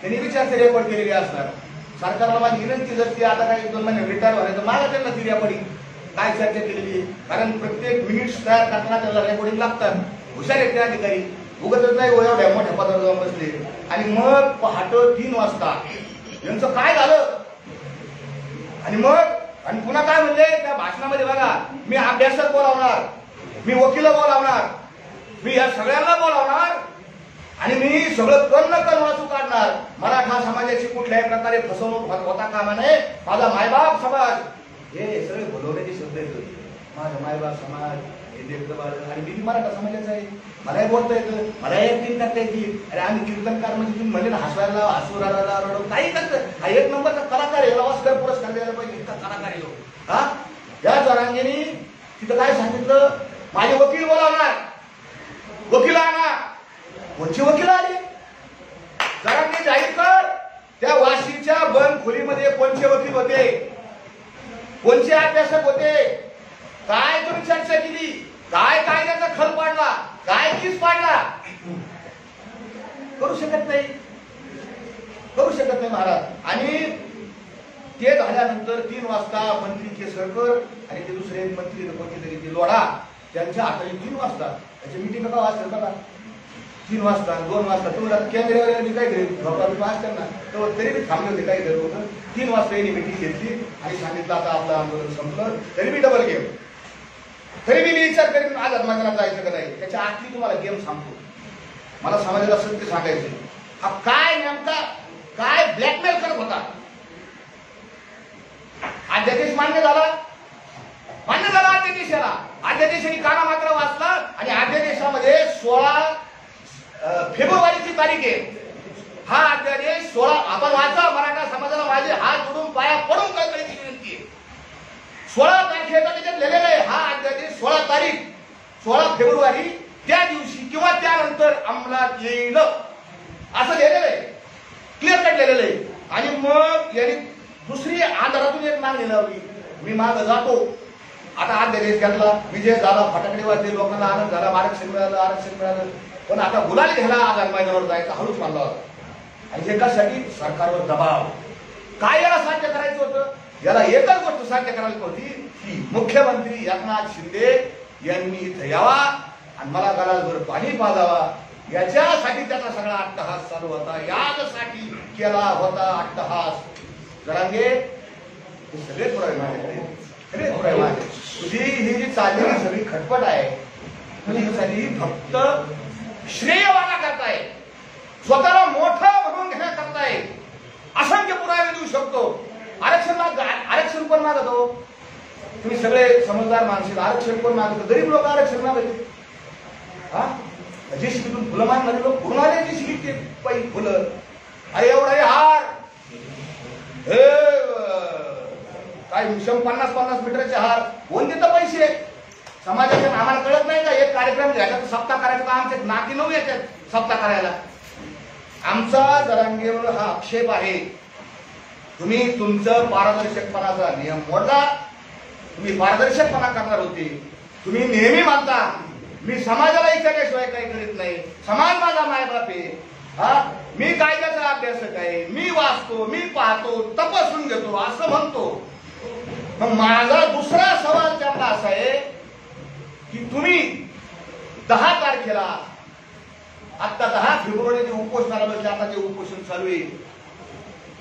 त्यांनी बी चर्चा रेकॉर्ड केलेली असणार. सरकारला माझी विनंती, जर ती आता काही 2 महिने रिटायर व्हायचं मागा त्यांना ती रेकॉर्डिंग काय चर्चा केलेली. कारण प्रत्येक मिनिट्स तयार करताना त्याला रेकॉर्डिंग लागतात. हुशार आहेत ते अधिकारी, उगतच नाही एवढ्या मोठ्या पदावर जाऊन बसले. आणि मग पहाटे 3 वाजता यांचं काय झालं, आणि मग आणि पुन्हा काय म्हणले त्या भाषणामध्ये बघा, मी अभ्यासक बोलावणार, मी वकील बोलावणार, मी या सगळ्यांना बोलावणार आणि मी सगळं कर्ण वाचू काढणार. मराठा समाजाची कुठल्याही प्रकारे फसवणूक होता कामा नये. माझा मायबाप समाज, हे सगळे बोलवण्याचे शब्द येतो. माझा मायबाप समाज हे देखत आणि मी मराठा समाजाचा आहे, मलाही बोलता येतं, मलाही ऍक्टिंग करता येते. अरे आम्ही कीर्तनकार म्हणजे तुम्ही म्हणले ना, हसवायला हसू राहायला रडू काही करतं. हा एक नंबरचा कलाकार आहे, ऑस्कर पुरस्कार द्यायला पाहिजे इतका कलाकार आहे. हा या जरांगेनी तिथं काय सांगितलं, माझे वकील बोलावणार, वकील आणा. कोणचे वकील आले? जरांगे जाहीर कर, त्या वाशीच्या बंद खोलीमध्ये कोणचे वकील होते, कोणचे अभ्यासक होते, काय तुम्ही चर्चा केली, काय कायद्याचा खल पाडला, काय किस पाडला. करू शकत नाही, करू शकत नाही महाराज. आणि ते झाल्यानंतर 3 वाजता मंत्री केसरकर आणि ते दुसरे मंत्री कोणते तरी लोढा त्यांच्या हाताने 3 वाजता त्याची मिटिंग का वाजता बघा, 3 वाजता 2 वाजता तुम्हाला केंद्रावर काय घरी वाजताना तर तरी मी थांबले होते काही घरी होतं. 3 वाजता यांनी मिटिंग घेतली आणि सांगितलं आता आपलं आंदोलन संपलं. तरी मी डबल गेम, तरी मी विचार करीन आझाद मैदानात जायचं का नाही. त्याच्या आतली तुम्हाला गेम सांगतो, मला समाजाला सत्य सांगायचं. हा काय नेमका काय ब्लॅकमेल करत होता. अध्यादेश मान्य झाला, मान्य झाला अध्यादेशाला. अध्यादेशाने काना मात्र वाचला आणि अध्यादेशामध्ये 16 फेब्रुवारीची तारीख आहे. हा अध्यादेश 16 आपण वाचा. मराठा समाजाला माझे हात जोडून पाया पडून करायची विनंती आहे. 16 तारखेचा त्याच्यात लिहिलेलं आहे. हा अध्यादेश 16 तारीख 16 फेब्रुवारी त्या दिवशी किंवा त्यानंतर अंमलात येईल असं लिहिलेलं आहे, क्लिअर कट लिहिलेलं आहे. आणि मग यांनी दुसरी आंध्रातून एक मागणी लावली, मी माग जातो. आता अध्यादेश घेतला, विजय झाला, फटाकडे वाजले, लोकांना आनंद झाला, आरक्षण मिळालं, आरक्षण मिळालं. पण आता गुलाल घ्यायला आझाद मैदानावर जायचं हळूच मानला होता. आणि एकासाठी सरकारवर दबाव. काय याला साध्य करायचं होतं? याला एकच गोष्ट साध्य करायची होती की मुख्यमंत्री एकनाथ शिंदे यांनी इथं यावा आणि मला गलासभर पाणी पाजावा. याच्यासाठी त्याचा सगळा अट्टहास चालू होता, यासाठी केला होता अट्टहास. जरांगे हे सगळे पुरावे माझ्याकडे, सगळे पुरावे माझे. तुझी ही जी चाललेली सगळी खटपट आहे, तुझी चालली फक्त श्रेयवाना करताय, स्वतःला मोठं म्हणून घेण्या करताय. असंख्य पुरावे देऊ शकतो. आरक्षण कोण मागतो? तुम्ही सगळे समजदार माणसं, आरक्षण कोण मागतो? गरीब लोक आरक्षण मागते. हा जे शिकून फुलं मागणारे लोक पूर्ण आले, जे शिकते पाहिजे फुलं. अरे एवढा हे हार, हे काय 50-50 मीटरचे हार कोण देतं पैसे? समाजाच्या आम्हाला कळत नाही का? एक कार्यक्रम घ्यायचा सप्ताह करायचा का? आमचे नाती 9 येतात सप्ताह करायला. आमचा जरांगेवर हा आक्षेप आहे, तुम्ही तुमचं पारदर्शकपणाचा नियम मोडला. तुम्ही पारदर्शकपणा करणार होते. तुम्ही नेहमी मानता मी समाजाला विचारल्याशिवाय काही करीत नाही, समाज माझा मायबाप आहे. हा मी कायद्याचा अभ्यासक आहे, मी वाचतो, मी पाहतो, तपासून घेतो असं म्हणतो. मग माझा दुसरा सवाल त्यांना असा आहे की तुम्ही 10 तारखेला आता 10 फेब्रुवारी जे उपोषणाला बसले, आता जे उपोषण चालू आहे,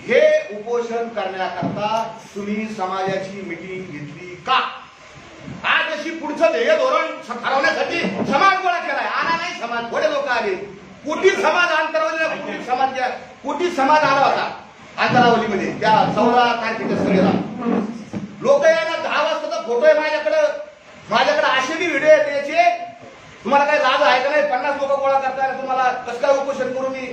हे उपोषण करण्याकरता तुम्ही समाजाची मिटिंग घेतली का? आज अशी पुढचं ध्येय धोरण ठरवण्यासाठी समाज गोळा केलाय. आला नाही समाज, थोडे लोक आले. कोटी समाज अंतरावलीला, कोटी समाज आला होता अंतरावलीमध्ये त्या 14 तारखेच्या सगळ्याला. लोक यायला 10 वाजता फोटो आहे माझ्याकडे असे बी व्हिडिओ आहेत त्याचे. तुम्हाला काय लाज आहे का नाही? 50 लोक गोळा करताय, तुम्हाला कसं काय उपोषण करू मी?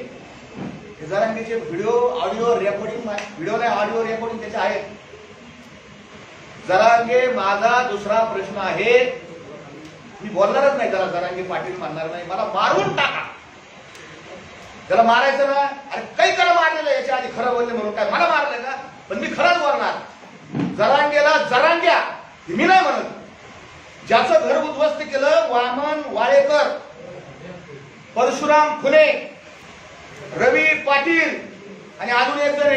जरांगेचे व्हिडिओ, ऑडिओ रेकॉर्डिंग, व्हिडिओ नाही ऑडिओ रेकॉर्डिंग त्याचे आहेत. जरांगे माझा दुसरा प्रश्न आहे, मी बोलणारच नाही त्याला, जरांगे पाटील म्हणणार नाही, मला मारून टाका. त्याला मारायचं ना, अरे काही त्याला मारलेलं याच्या आधी खरं बोलले म्हणून काय मला मारलंय का? पण मी खरंच बोलणार. जरांगेला जरांग्या मी नाही म्हणत. ज्याचं घर उद्ध्वस्त केलं वामन वाळेकर, परशुराम फुले, रवी पाटील आणि अजून एक जण,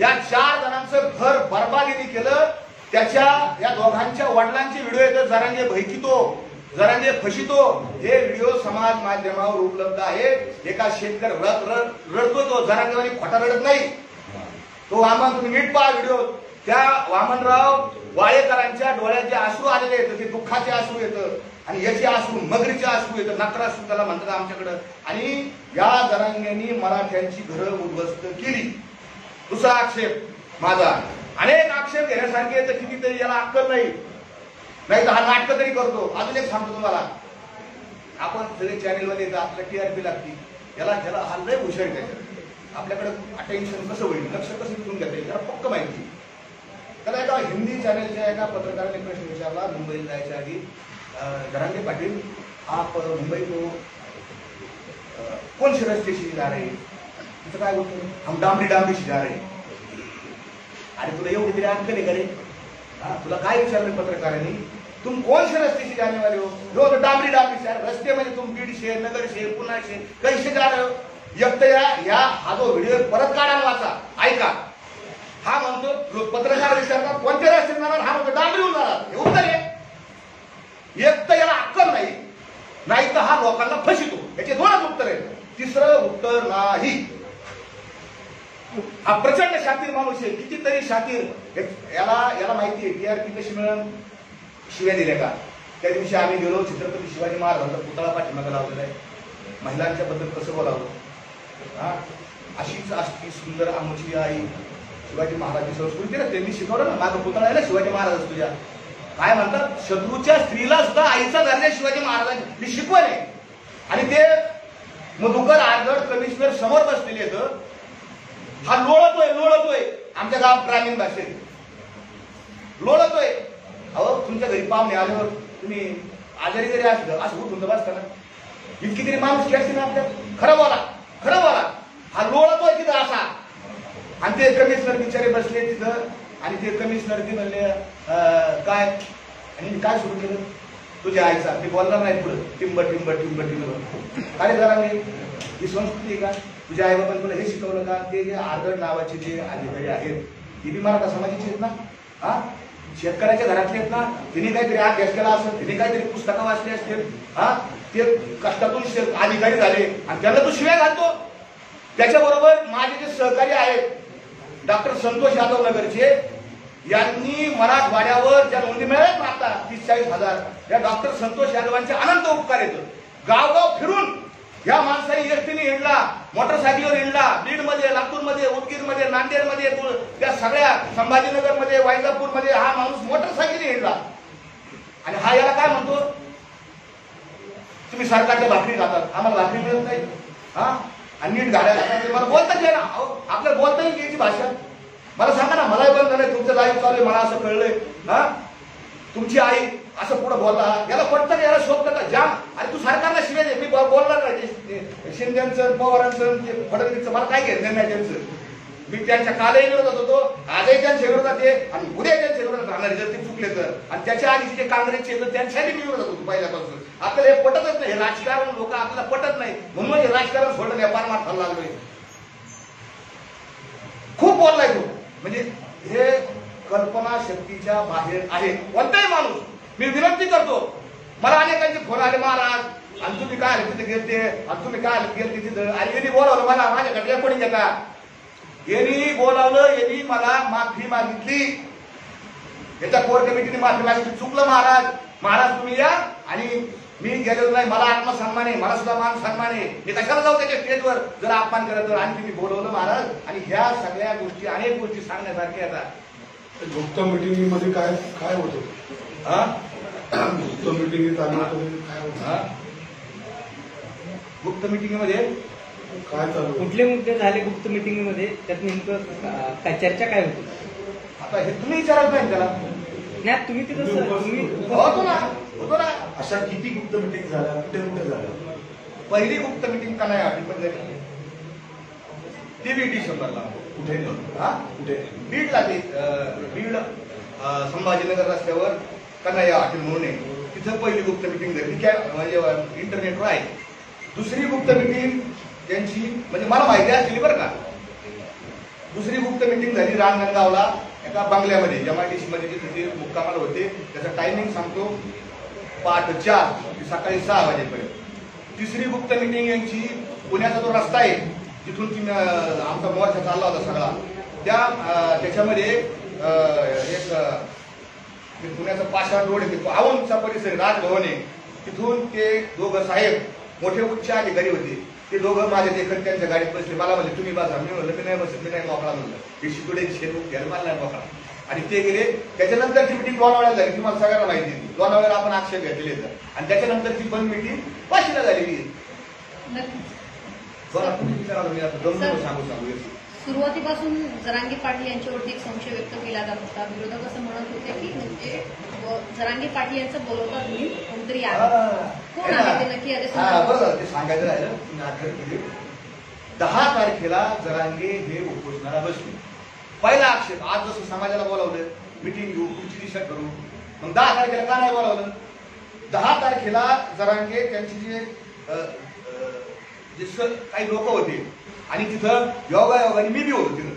या 4 जणांचं घर बरबादीने केलं. त्याच्या या दोघांच्या वडिलांचे व्हिडिओ येतात. जरांगे भयकितो, जरांगे फशितो. हे व्हिडिओ समाज माध्यमावर उपलब्ध आहेत. एका शेतकरी रडतो, तो जरांगेवाली खोटा रडत नाही. तो आम्हाला तुम्ही नीट पहा व्हिडिओ. त्या वामनराव वाळेकरांच्या डोळ्यात जे अश्रू आलेले येतं ते दुःखाचे अश्रू येतं आणि याचे अश्रू मगरीचे अश्रू येतं, नकराश्रू त्याला म्हणतात आमच्याकडं. आणि या जरांग्यांनी मराठ्यांची घरं उद्ध्वस्त केली. दुसरा आक्षेप माझा, अनेक आक्षेप घेण्यासारखे येतं, कितीतरी याला अक्कल नाही, नाही तर हा नाटक तरी करतो. अजून एक सांगतो तुम्हाला, आपण सगळे चॅनेलवाले येतात, आपल्या TRP लागती, याला त्याला हा लय हुशार त्याच्यात, आपल्याकडे अटेन्शन कसं होईल, लक्ष कसं घेऊन घेता येईल त्याला पक्क माहिती. त्याला एका हिंदी चॅनलच्या एका पत्रकाराने प्रश्न विचारला मुंबईला जायच्या आधी, जरांगे पाटील आप मुंबई को कौन से रस्ते से जा रहे, तिचं काय बोलतो, हम डांबरी डांबरी से जा रहे. अरे तुला एवढी तरी अक्कल आहे का रे? तुला काय विचारलं पत्रकारांनी, तुम कौन से रस्ते से जाने वाले हो? जो तो डांबरी डांबरी से, रस्ते मध्ये तुम बीड से, नगर से, पुणे से, कैसे जा रहे हो? एक तर या हा जो व्हिडिओ परत काढा वाचा, ऐका. हा म्हणतो पत्रकार विचारतात कोणत्या रस्त्याने जाणार, हा म्हणतो डांबरीहून जाणार. हे उत्तर आहे. एक तर याला अक्कल नाही, नाही तर हा लोकांना फसितो. याचे दोनच उत्तर आहेत, तिसरं उत्तर नाही. हा प्रचंड शातीर माणूस आहे, कितीतरी शातीर. याला माहिती आहे TRP कशी मिळून शिव्या दिल्या का. त्या दिवशी आम्ही गेलो, छत्रपती शिवाजी महाराजांचा पुतळा पाठीमागे लावलेला आहे, महिलांच्या बद्दल कसं बोलावं, अशीच असती सुंदर आमची आई. शिवाजी महाराजांची संस्कृती ना त्यांनी शिकवलं ना, माझा पुतळा आहे ना शिवाजी महाराज तुझ्या. काय म्हणतात, शत्रूच्या स्त्रीला सुद्धा आईचा दर्जा शिवाजी महाराजांनी शिकवण आहे. आणि ते मधुकर आगड कमिशनर समोर बसलेले आहेत, हा लोळतोय आमच्या गाव ग्रामीण भाषेत लोळतोय. अहो तुमच्या घरी पाहुणे आल्यावर तुम्ही आजारी जरी असलं असं उठून तर बसता ना, इतकी तरी माणूस असते ना आपल्यात. खरं बोला. हा लोळतोय तिथं असा. आणि ते कमिशनर बिचारे बसले तिथं, आणि ते कमिशनर ते म्हणले काय, आणि काय सुरू केलं, तुझ्या आईचा. ते बोलणार नाही पुढे, टिंब. अरे जरा ही संस्कृती आहे का, तुझ्या आई बाबांनी तुला हे शिकवलं का. ते जे आगड नावाचे जे अधिकारी आहेत ते बी मराठा समाजाचे आहेत ना, शेतकऱ्याच्या घरातले आहेत ना, तिने काहीतरी अभ्यास केला असेल, तिने काहीतरी पुस्तकं वाचली असतील, ते कष्टातून अधिकारी झाले आणि त्यांना तू शिव्या घालतो. त्याच्याबरोबर माझे जे सहकारी आहेत डॉक्टर संतोष यादव नगरचे, यांनी मराठवाड्यावर ज्या नोंदी मिळाल्यात ना आता 30-40 हजार, या डॉक्टर संतोष यादवांचे अनंत उपकार येतं. गावगाव फिरून या माणसाने एसटीने हिंडला, मोटरसायकलवर हिंडला, बीडमध्ये, लातूरमध्ये, उदगीरमध्ये, नांदेडमध्ये, त्या सगळ्या संभाजीनगरमध्ये, वैजापूरमध्ये हा माणूस मोटरसायकलने हिंडला. आणि हा याला काय म्हणतो, तुम्ही सरकारच्या भाकरी खातात, आम्हाला भाकरी मिळत नाही, आणि नीट घालायला मला बोलताच आहे ना. आपल्याला बोलता येईल याची भाषा. मला सांगा ना, मलाही बंद झालंय, तुमचं लाईव्ह चालू आहे, मला असं कळलंय, तुमची आई असं पुढे बोलला, याला पटतं, याला शोधतं का जाम. अरे तू सरकारला शिवाय दे, मी बोलणार नाही. शिंदेचं, पवारांचं, फडणवीसचं मला काय घेतलं नाही त्यांचं. मी त्यांच्या कालही विरोधात होतो, आजही त्यांच्या विरोधात आहे, आणि उद्या त्यांच्या विरोधात राहणार जर ते चुकले तर. आणि त्याच्या आधी जे काँग्रेसचे त्यांच्याही मी विरोधात होतो पहिल्यापासून. आपल्याला हे पटतच नाही, हे राजकारण लोक आपल्याला पटत नाही, म्हणून हे राजकारण सोडलं, व्यापार मार लागलोय. खूप बोललाय तो, म्हणजे हे कल्पना शक्तीच्या बाहेर आहे कोणताही माणूस. मी विनंती करतो, मला अनेकांचे फोन आले, महाराज आणि तुम्ही काय तिथे गेलते, आणि तुम्ही काय गेलते तिथं, आणि यांनी बोलावलं मला, माझ्याकडे रेकॉर्डिंग घेता, यांनी बोलावलं, यांनी मला माफी मागितली, याच्या कोर कमिटीने माफी मागितली. चुकलं महाराज तुम्ही या. आणि मी गेलेलो नाही, मला आत्मसन्मान आहे, मला सुद्धा मान सन्मान आहे, मी कशाला जाऊ त्याच्या स्टेजवर जर अपमान करत तर. आणि तुम्ही बोलवलं महाराज. आणि ह्या सगळ्या गोष्टी, अनेक गोष्टी सांगण्यासारख्या आता. गुप्त मिटिंग मध्ये काय होतं, गुप्त मिटिंग काय होतं, गुप्त मिटिंग मध्ये काय चालू, कुठले मुद्दे झाले गुप्त मिटिंग मध्ये, त्यात नेमकं चर्चा काय होती. आता हे तुम्ही विचारत नाही त्याला. नाही तुम्ही तिथं होतो ना. अशा किती गुप्त मिटिंग झाल्या, कुठे झाल्या. पहिली गुप्त मिटिंग का नाही आठवण झाली, ती 20 डिसेंबरला. कुठे बीडला, ते बीड संभाजीनगर रस्त्यावर कन्हैया हॉटेल म्हणून आहे, तिथं पहिली गुप्त मिटिंग झाली. म्हणजे इंटरनेटवर आहे. दुसरी गुप्त मिटिंग त्यांची म्हणजे मला माहिती असलेली बरं का. दुसरी गुप्त मिटिंग झाली रांजणगावला एका बंगल्यामध्ये, MIDC मध्ये तिथे मुक्कामाला होते. त्याचा टायमिंग सांगतो, पहाटे 4 ते सकाळी 6 वाजेपर्यंत. तिसरी गुप्त मिटिंग यांची पुण्याचा जो रस्ता आहे तिथून आमचा मोर्चा चालला होता सगळा, त्याच्यामध्ये एक ते पुण्याचा पाषाण रोड आहे, आवनचा परिसर आहे, राजभवन आहे, तिथून ते दोघं साहेब मोठे उच्च अधिकारी होते, ते दोघं माझ्या देखत त्यांच्या गाडीत बसले. मला म्हणले तुम्ही बसा. मी म्हणलं मी नाही बसत, मी नाही मोकळा म्हणलं, ही शितोडे शेत घ्यायला मला नाही मोकळा. आणि ते गेले. त्याच्यानंतर ती मिटिंग लोणावळ्यात झाली, तुम्हाला सगळ्यांना माहिती आहे. लोणावळ्याला आपण आक्षेप घेतलेले आहेत आणि त्याच्यानंतर ती बंद मिटिंग वाशीला झालेली आहे. मी आता जमून सांगू सुरुवातीपासून जरांगे पाटील यांच्यावरती एक संशय व्यक्त केला जात होता. विरोधक असं म्हणत होते की म्हणजे जरांगे पाटील यांचं बोलवता तुम्ही कोणतरी आहे, कोण आहे ते नक्की? बरोबर, ते सांगायचं राहिलं. 10 तारखेला जरांगे हे उपोषणाला बसले. पहिला आक्षेप, आज जसं समाजाला बोलावलं मिटिंग घेऊ, पुढची दिशा करू, मग 10 तारखेला का नाही बोलावलं? 10 तारखेला जरांगे त्यांची जे काही लोक होते आणि तिथं योगायोगाने मी बी होतो तिथं.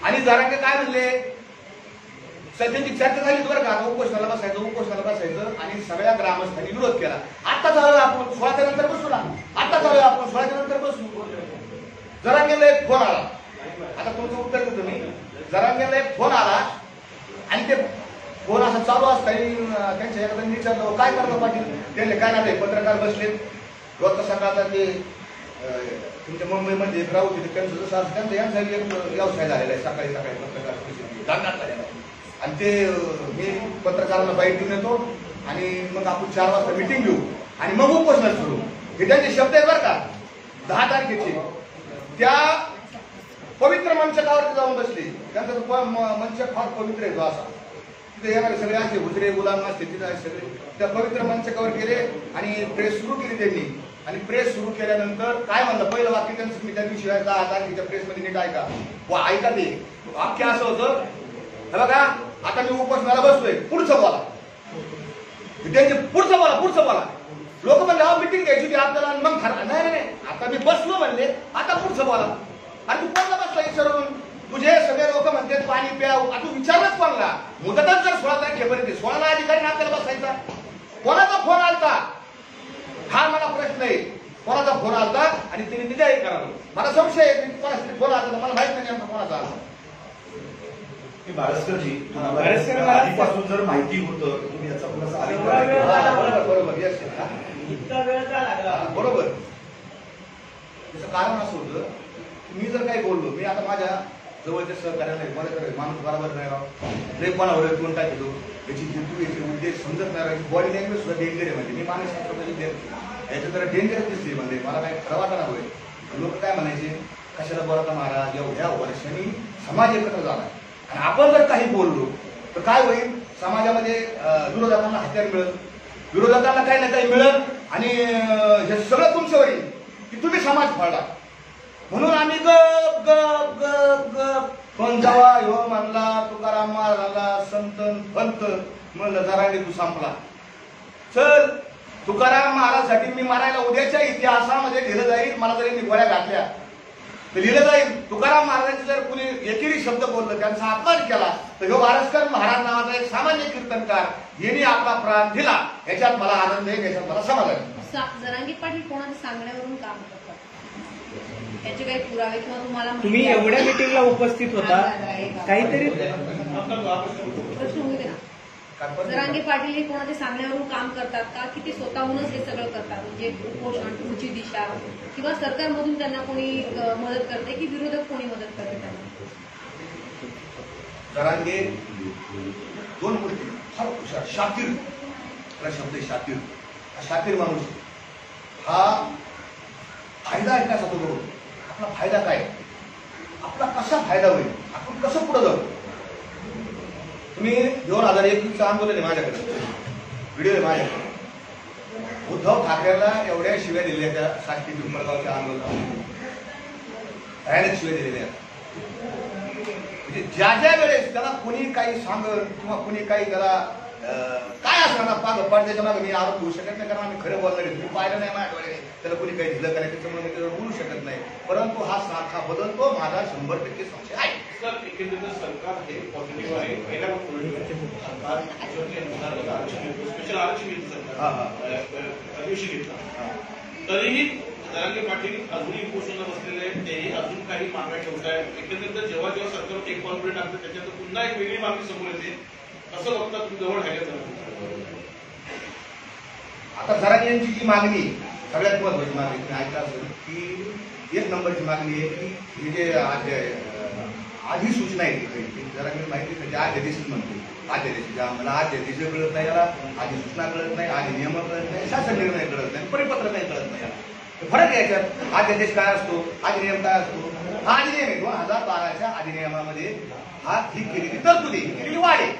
आणि जरांगे काय म्हणले, सध्याची चर्चा झाली बरं का, उपोषणाला बसायचं आणि सगळ्या ग्रामस्थांनी विरोध केला. आता चालू आपण 16च्या नंतर बसू ना, आता चालू आपण 16च्या नंतर बसू. जरांगेला एक फोन आला, आता तुमचं उत्तर देतो मी. जरांगेला एक फोन आला आणि ते फोन असं चालू असताना त्यांच्या एखाद्या विचारलं काय करतो पाटील, त्यांनी काय नाही, पत्रकार बसले रोजचा सकाळचा ते तुमच्या मुंबईमध्ये एक राहू तिथे त्यांचं जसं असं त्यांचा यांचा एक व्यवसाय झालेला आहे, सकाळी पत्रकार परिषद. आणि ते मी पत्रकारांना बाईट देऊन येतो आणि मग आपण 4 वाजता मिटिंग घेऊ आणि मग उपोषण सुरू. हे त्यांचे शब्द आहेत बरं का. 10 तारखेचे त्या पवित्र मंचकावरती जाऊन बसले. त्यांचा मंच फार पवित्र आहे तो असा, तिथे येणारे सगळे असे हुजरे गुलाम असते तिथे सगळे त्या पवित्र मंचकावर गेले आणि प्रेस सुरू केली त्यांनी. आणि प्रेस सुरू केल्यानंतर काय म्हणलं, पहिलं वाक्य त्यांचं मी त्या दिवशी 10 तारखेच्या प्रेसमध्ये नीट ऐका ऐका. ते वाक्य असं होतं, हे बघा आता मी उपोषणाला बसलोय, पुढचं बोला. त्यांचे पुढचं बोला. लोक म्हणले हा मिटिंग घ्यायची होती आपल्याला, मग नाही आता मी बसलो म्हणले, आता पुढचं बोला. आणि तू कोणला बसला विचारून, तुझे सगळे लोक म्हणते पाणी प्या, तू विचारलंच कोणला? मुदतच जर 16 तारखेपर्यंत 16ला अधिकारी आपल्याला बसायचा. कोणाचा फोन आलता हा मला प्रश्न आहे. कोणाचा फोन आलता आणि तिने निदाई करावं. मला संशय आहे कोणाचा फोन आला, मला माहित नाही नेमका कोणाचा आला. बारसकरजी, तुम्हाला आधीपासून जर माहिती होतं तुम्ही याचा बरोबर बरोबर. त्याचं कारण असं होतं, मी जर काही बोललो, मी आता माझ्या जवळच्या सहकार्याला माझ्याकडे माणूस बरोबर नाही राव, ते कोणावर कोण टाकतो याची हेतू याचे उद्देश समजत नाही. बॉडी लँग्वेज सुद्धा डेंजर आहे. म्हणजे मी मानसशास्त्रामध्ये याचं जरा डेंजरच दिसते. म्हणजे मला काही खरं वाटणार होय. लोक काय म्हणायचे, कशाला बोलता महाराज, एवढ्या वर्षांनी समाज एकत्र झाला आणि आपण जर काही बोललो तर काय होईल, समाजामध्ये विरोधकांना हत्यार मिळेल, विरोधकांना काही ना काही मिळेल आणि हे सगळं तुमच्यावर येईल की तुम्ही समाज फाडला. म्हणून आम्ही गप गप गप गप. पण जेव्हा ह्यो म्हणला तुकाराम महाराजाला संतन फंत, म्हणलं जरांगे तू संपला. चल तुकाराम महाराजसाठी मी मारायला उद्याच्या इतिहासामध्ये लिहिलं जाईल. मला जरी मी गोळ्या घातल्या तर लिहिलं जाईल. तुकाराम महाराजांचे जर कुणी एकेरी शब्द बोललं, त्यांचा अपमान केला, तर ह्यो वारसकर महाराज नावाचा एक सामान्य कीर्तनकार यांनी आपला प्राण दिला. याच्यात मला आनंद आहे, याच्यात मला समाधान आहे. जरांगे पाटील कोणाच्या सांगण्यावरून काम करतात, याचे काही पुरावे किंवा तुम्हाला तुम्ही एवढ्या मिटिंगला उपस्थित होता, काहीतरी प्रश्न होऊ दे ना. जरांगे पाटील हे कोणाच्या सांगण्यावरून काम करतात का, की ते स्वतःहूनच हे सगळं करतात? म्हणजे उपोषण, पुढची दिशा किंवा सरकारमधून त्यांना कोणी मदत करते की विरोधक कोणी मदत करते त्यांना? जरांगे 2 गोष्टी फार हुशार, शातीर. शब्द शातीर. शातीर माणूस हा फायदा आहे का तो बरोबर. आपला फायदा काय, आपला कसा फायदा होईल, आपण कसं पुढे जाऊ. तुम्ही 2021चं आंदोलन आहे माझ्याकडे, व्हिडिओ आहे माझ्याकडे. उद्धव ठाकरेला एवढ्या शिव्या दिलेल्या त्या साष्टी पिंपळगावच्या आंदोलनात, भयानक शिव्या दिलेल्या. म्हणजे ज्या ज्या वेळेस त्याला कोणी काही सांगत किंवा कोणी काही त्याला काय असं ना पाग पडद्याच्या मागे मी आरोप होऊ शकत नाही, कारण आम्ही खरं बोलणार आहे. मी पाहिलं नाही माझ्याकडे त्याला कोणी काही दिलं का नाही, त्याच्यामुळे मी त्याला बोलू शकत नाही. परंतु हा सारखा बदलतो, माझा 100% संशय आहे. सर, एकंदरीत सरकार हे पॉझिटिव्ह आहे. पहिल्या स्पेशल आरक्षण घेतलं सरकार, अधिवेशन घेतलं, तरीही जरांगे पाटील अजूनही उपोषणाला बसलेले आहेत, तेही अजून काही मागण्या ठेवत आहेत. एकंदरीत जेव्हा सरकारवर एक पाऊल पुढे टाकतं त्याच्यात पुन्हा एक वेगळी मागणी समोर येते. कसं बघता तुम्ही जवळ आहे? आता जरांगे यांची जी मागणी सगळ्यात महत्वाची मागणी तुम्ही ऐकला असेल की 1 नंबरची मागणी आहे की हे जे अधिसूचना आहे ती जरांगे माहिती म्हणजे अध्यादेशच म्हणतो. अध्यादेश आम्हाला अध्यादेश कळत नाही, याला अधिसूचना कळत नाही, अधिनियम कळत नाही, शासन निर्णय कळत नाही, परिपत्र नाही कळत नाही. याला फरक आहे याच्यात. अध्यादेश काय असतो, अधिनियम काय असतो. हा अधिनियम आहे 2012च्या अधिनियमामध्ये ही केलेली तरतुदी, ही केलेली वाढ आहे.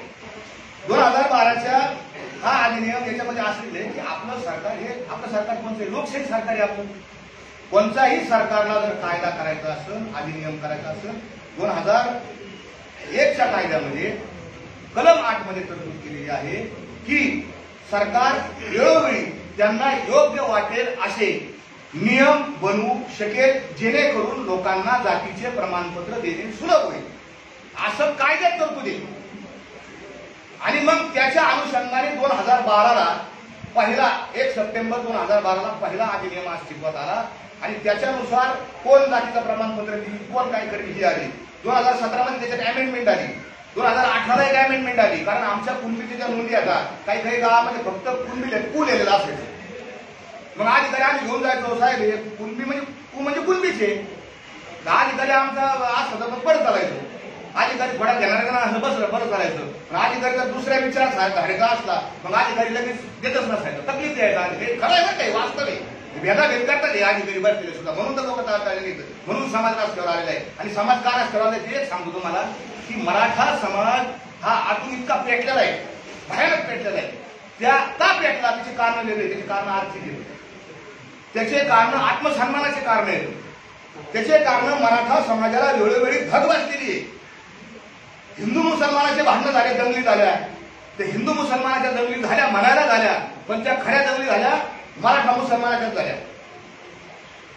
2012च्या हा अधिनियम याच्यामध्ये असलेले की आपलं सरकार हे आपलं सरकार कोणतं लोकशाही सरकार आहे. आपलं कोणत्याही सरकारला जर कायदा करायचा असेल, अधिनियम करायचा असेल, 2001च्या कायद्यामध्ये कलम 8 मध्ये तरतूद केलेली आहे की सरकार वेळोवेळी त्यांना योग्य वाटेल असे नियम बनवू शकेल जेणेकरून लोकांना जातीचे प्रमाणपत्र देणे सुलभ होईल, असं कायद्यात तरतूद आहे. आणि मग त्याच्या अनुषंगाने 2012ला पहिला 1 सप्टेंबर 2012ला पहिला अधिनियम अस्तित्वात आला आणि त्याच्यानुसार कोण जातीचं प्रमाणपत्र दिली, कोण काय करेल ही आली. 2017 मध्ये त्याच्यात अमेंडमेंट आली. 2018ला एक अमेंडमेंट आली, कारण आमच्या कुणबीच्या ज्या नोंदी आता काही काही गावामध्ये फक्त कुणबी कू लिहिलेलं असायचं. मग अधिकारी आम्ही घेऊन जायचो, साहेब हे कुणबी म्हणजे कुणबीचे. अधिकारी आमचा असं तर बरं चालायचं. अधिकारी थोडा घेणाऱ्या असं बसलं बरं चालायचं. पण अधिकारी जर दुसऱ्या विचारात धाडका असला मग अधिकारी लगेच देतच नसायचं, तकलीफ द्यायचा. अधिकारी खरं आहे काही वास्तव आहे, भेदाभेद करतात हे अधिकारी बसलेले सुद्धा. म्हणून तर लोक म्हणून समाज रस्त्यावर आलेला आहे. आणि समाज का रस्त्यावर आलेला आहे ते सांगतो तुम्हाला की मराठा समाज हा आतून इतका पेटलेला आहे, भयानक पेटलेला आहे. त्या का पेटला त्याची कारण वेगळी, त्याची कारण आर्थिक आहेत, त्याचे कारण आत्मसन्मानाचे कारण आहेत, त्याचे कारण मराठा समाजाला वेळोवेळी धग बसलेली आहे. हिंदू मुसलमानाचे भांडणं झाले, दंगली झाल्या, ते हिंदू मुसलमानाच्या दंगली झाल्या म्हणायला झाल्या, पण त्या खऱ्या दंगली झाल्या मराठा मुसलमानाच्याच झाल्या.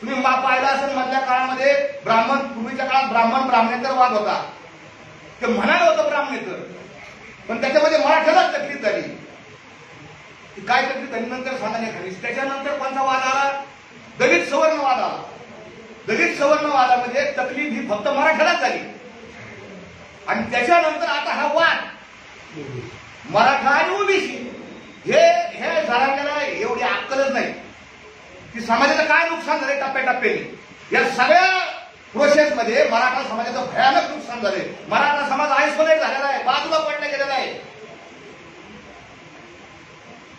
तुम्ही पाहिलं असेल मधल्या काळामध्ये ब्राह्मण, पूर्वीच्या काळात ब्राह्मण ब्राह्मणेतर वाद होता. ते म्हणायला होतं ब्राह्मणेतर, पण त्याच्यामध्ये मराठ्यालाच तकलीफ झाली. काय तकलीफ झाली नंतर सांगा एखादी. त्याच्यानंतर कोणता वाद आला, दलित सवर्ण वाद आला. दलित सवर्ण वादामध्ये तकलीफ ही फक्त मराठ्यालाच झाली. आणि त्याच्यानंतर आता हा वाद मराठा आणि ओबीसी हे जरांगेला एवढी अक्कलच नाही की समाजाचं काय नुकसान झालंय टप्प्याटप्प्याने. या सगळ्या प्रोसेसमध्ये मराठा समाजाचं भयानक नुकसान झालंय. मराठा समाज आयसोलेट झालेला आहे, बाजूला पडला गेलेला आहे.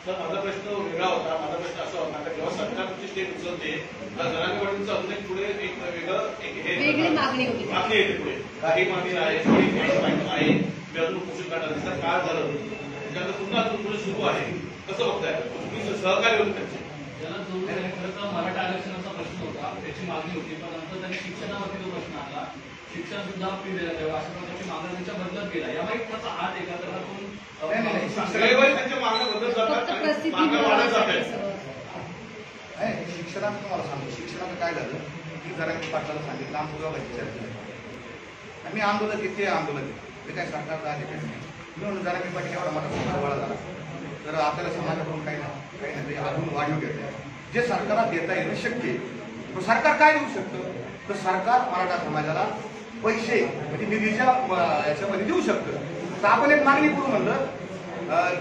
सर माझा प्रश्न वेगळा होता. माझा प्रश्न असा होता की जेव्हा सरकार तुमची स्टेप उचलते तर जरांगे पाटीलचं अजून एक पुढे एक वेगळं वेगळी मागणी होती. मागणी येते पुढे. काही मागणी आहे, आहे मी अजून पोषण काढण्याचा काळ झालं त्याच्यानंतर पुन्हा अजून पुढे सुरू आहे. कसं बघताय तुम्ही सहकार्य होतं त्यांचे? खरं तर मराठा आरक्षणाचा प्रश्न होता, त्याची मागणी होती, पण नंतर त्यांनी शिक्षणावरती जो प्रश्न आला, शिक्षण सुद्धा फ्री देण्यात यावं अशा प्रकारची मागणी त्यांच्या बदलत गेला. यामागे कोणाचा हात आहे का? तर त्यांच्या मागण्या बदलत जातात, मागण्या वाढत जातात. शिक्षणाचं तुम्हाला सांगतो, शिक्षणाचं काय झालं की जरांगे पाटलाला सांगितलं आंदोलनाची चर्चा आम्ही आंदोलन किती आंदोलन ते काय सरकारचा अधिकार नाही. म्हणून जरांगे पाटील एवढा मोठा गोळा झाला तर आपल्याला समाजाकडून काही नाही अजून वाढीव घेत आहे. जे सरकारला देता येणं शक्य आहे सरकार काय देऊ शकतं, तर सरकार मराठा समाजाला पैसे म्हणजे निधीच्या याच्यामध्ये देऊ शकतं. तर आपण एक मागणी करू म्हणलं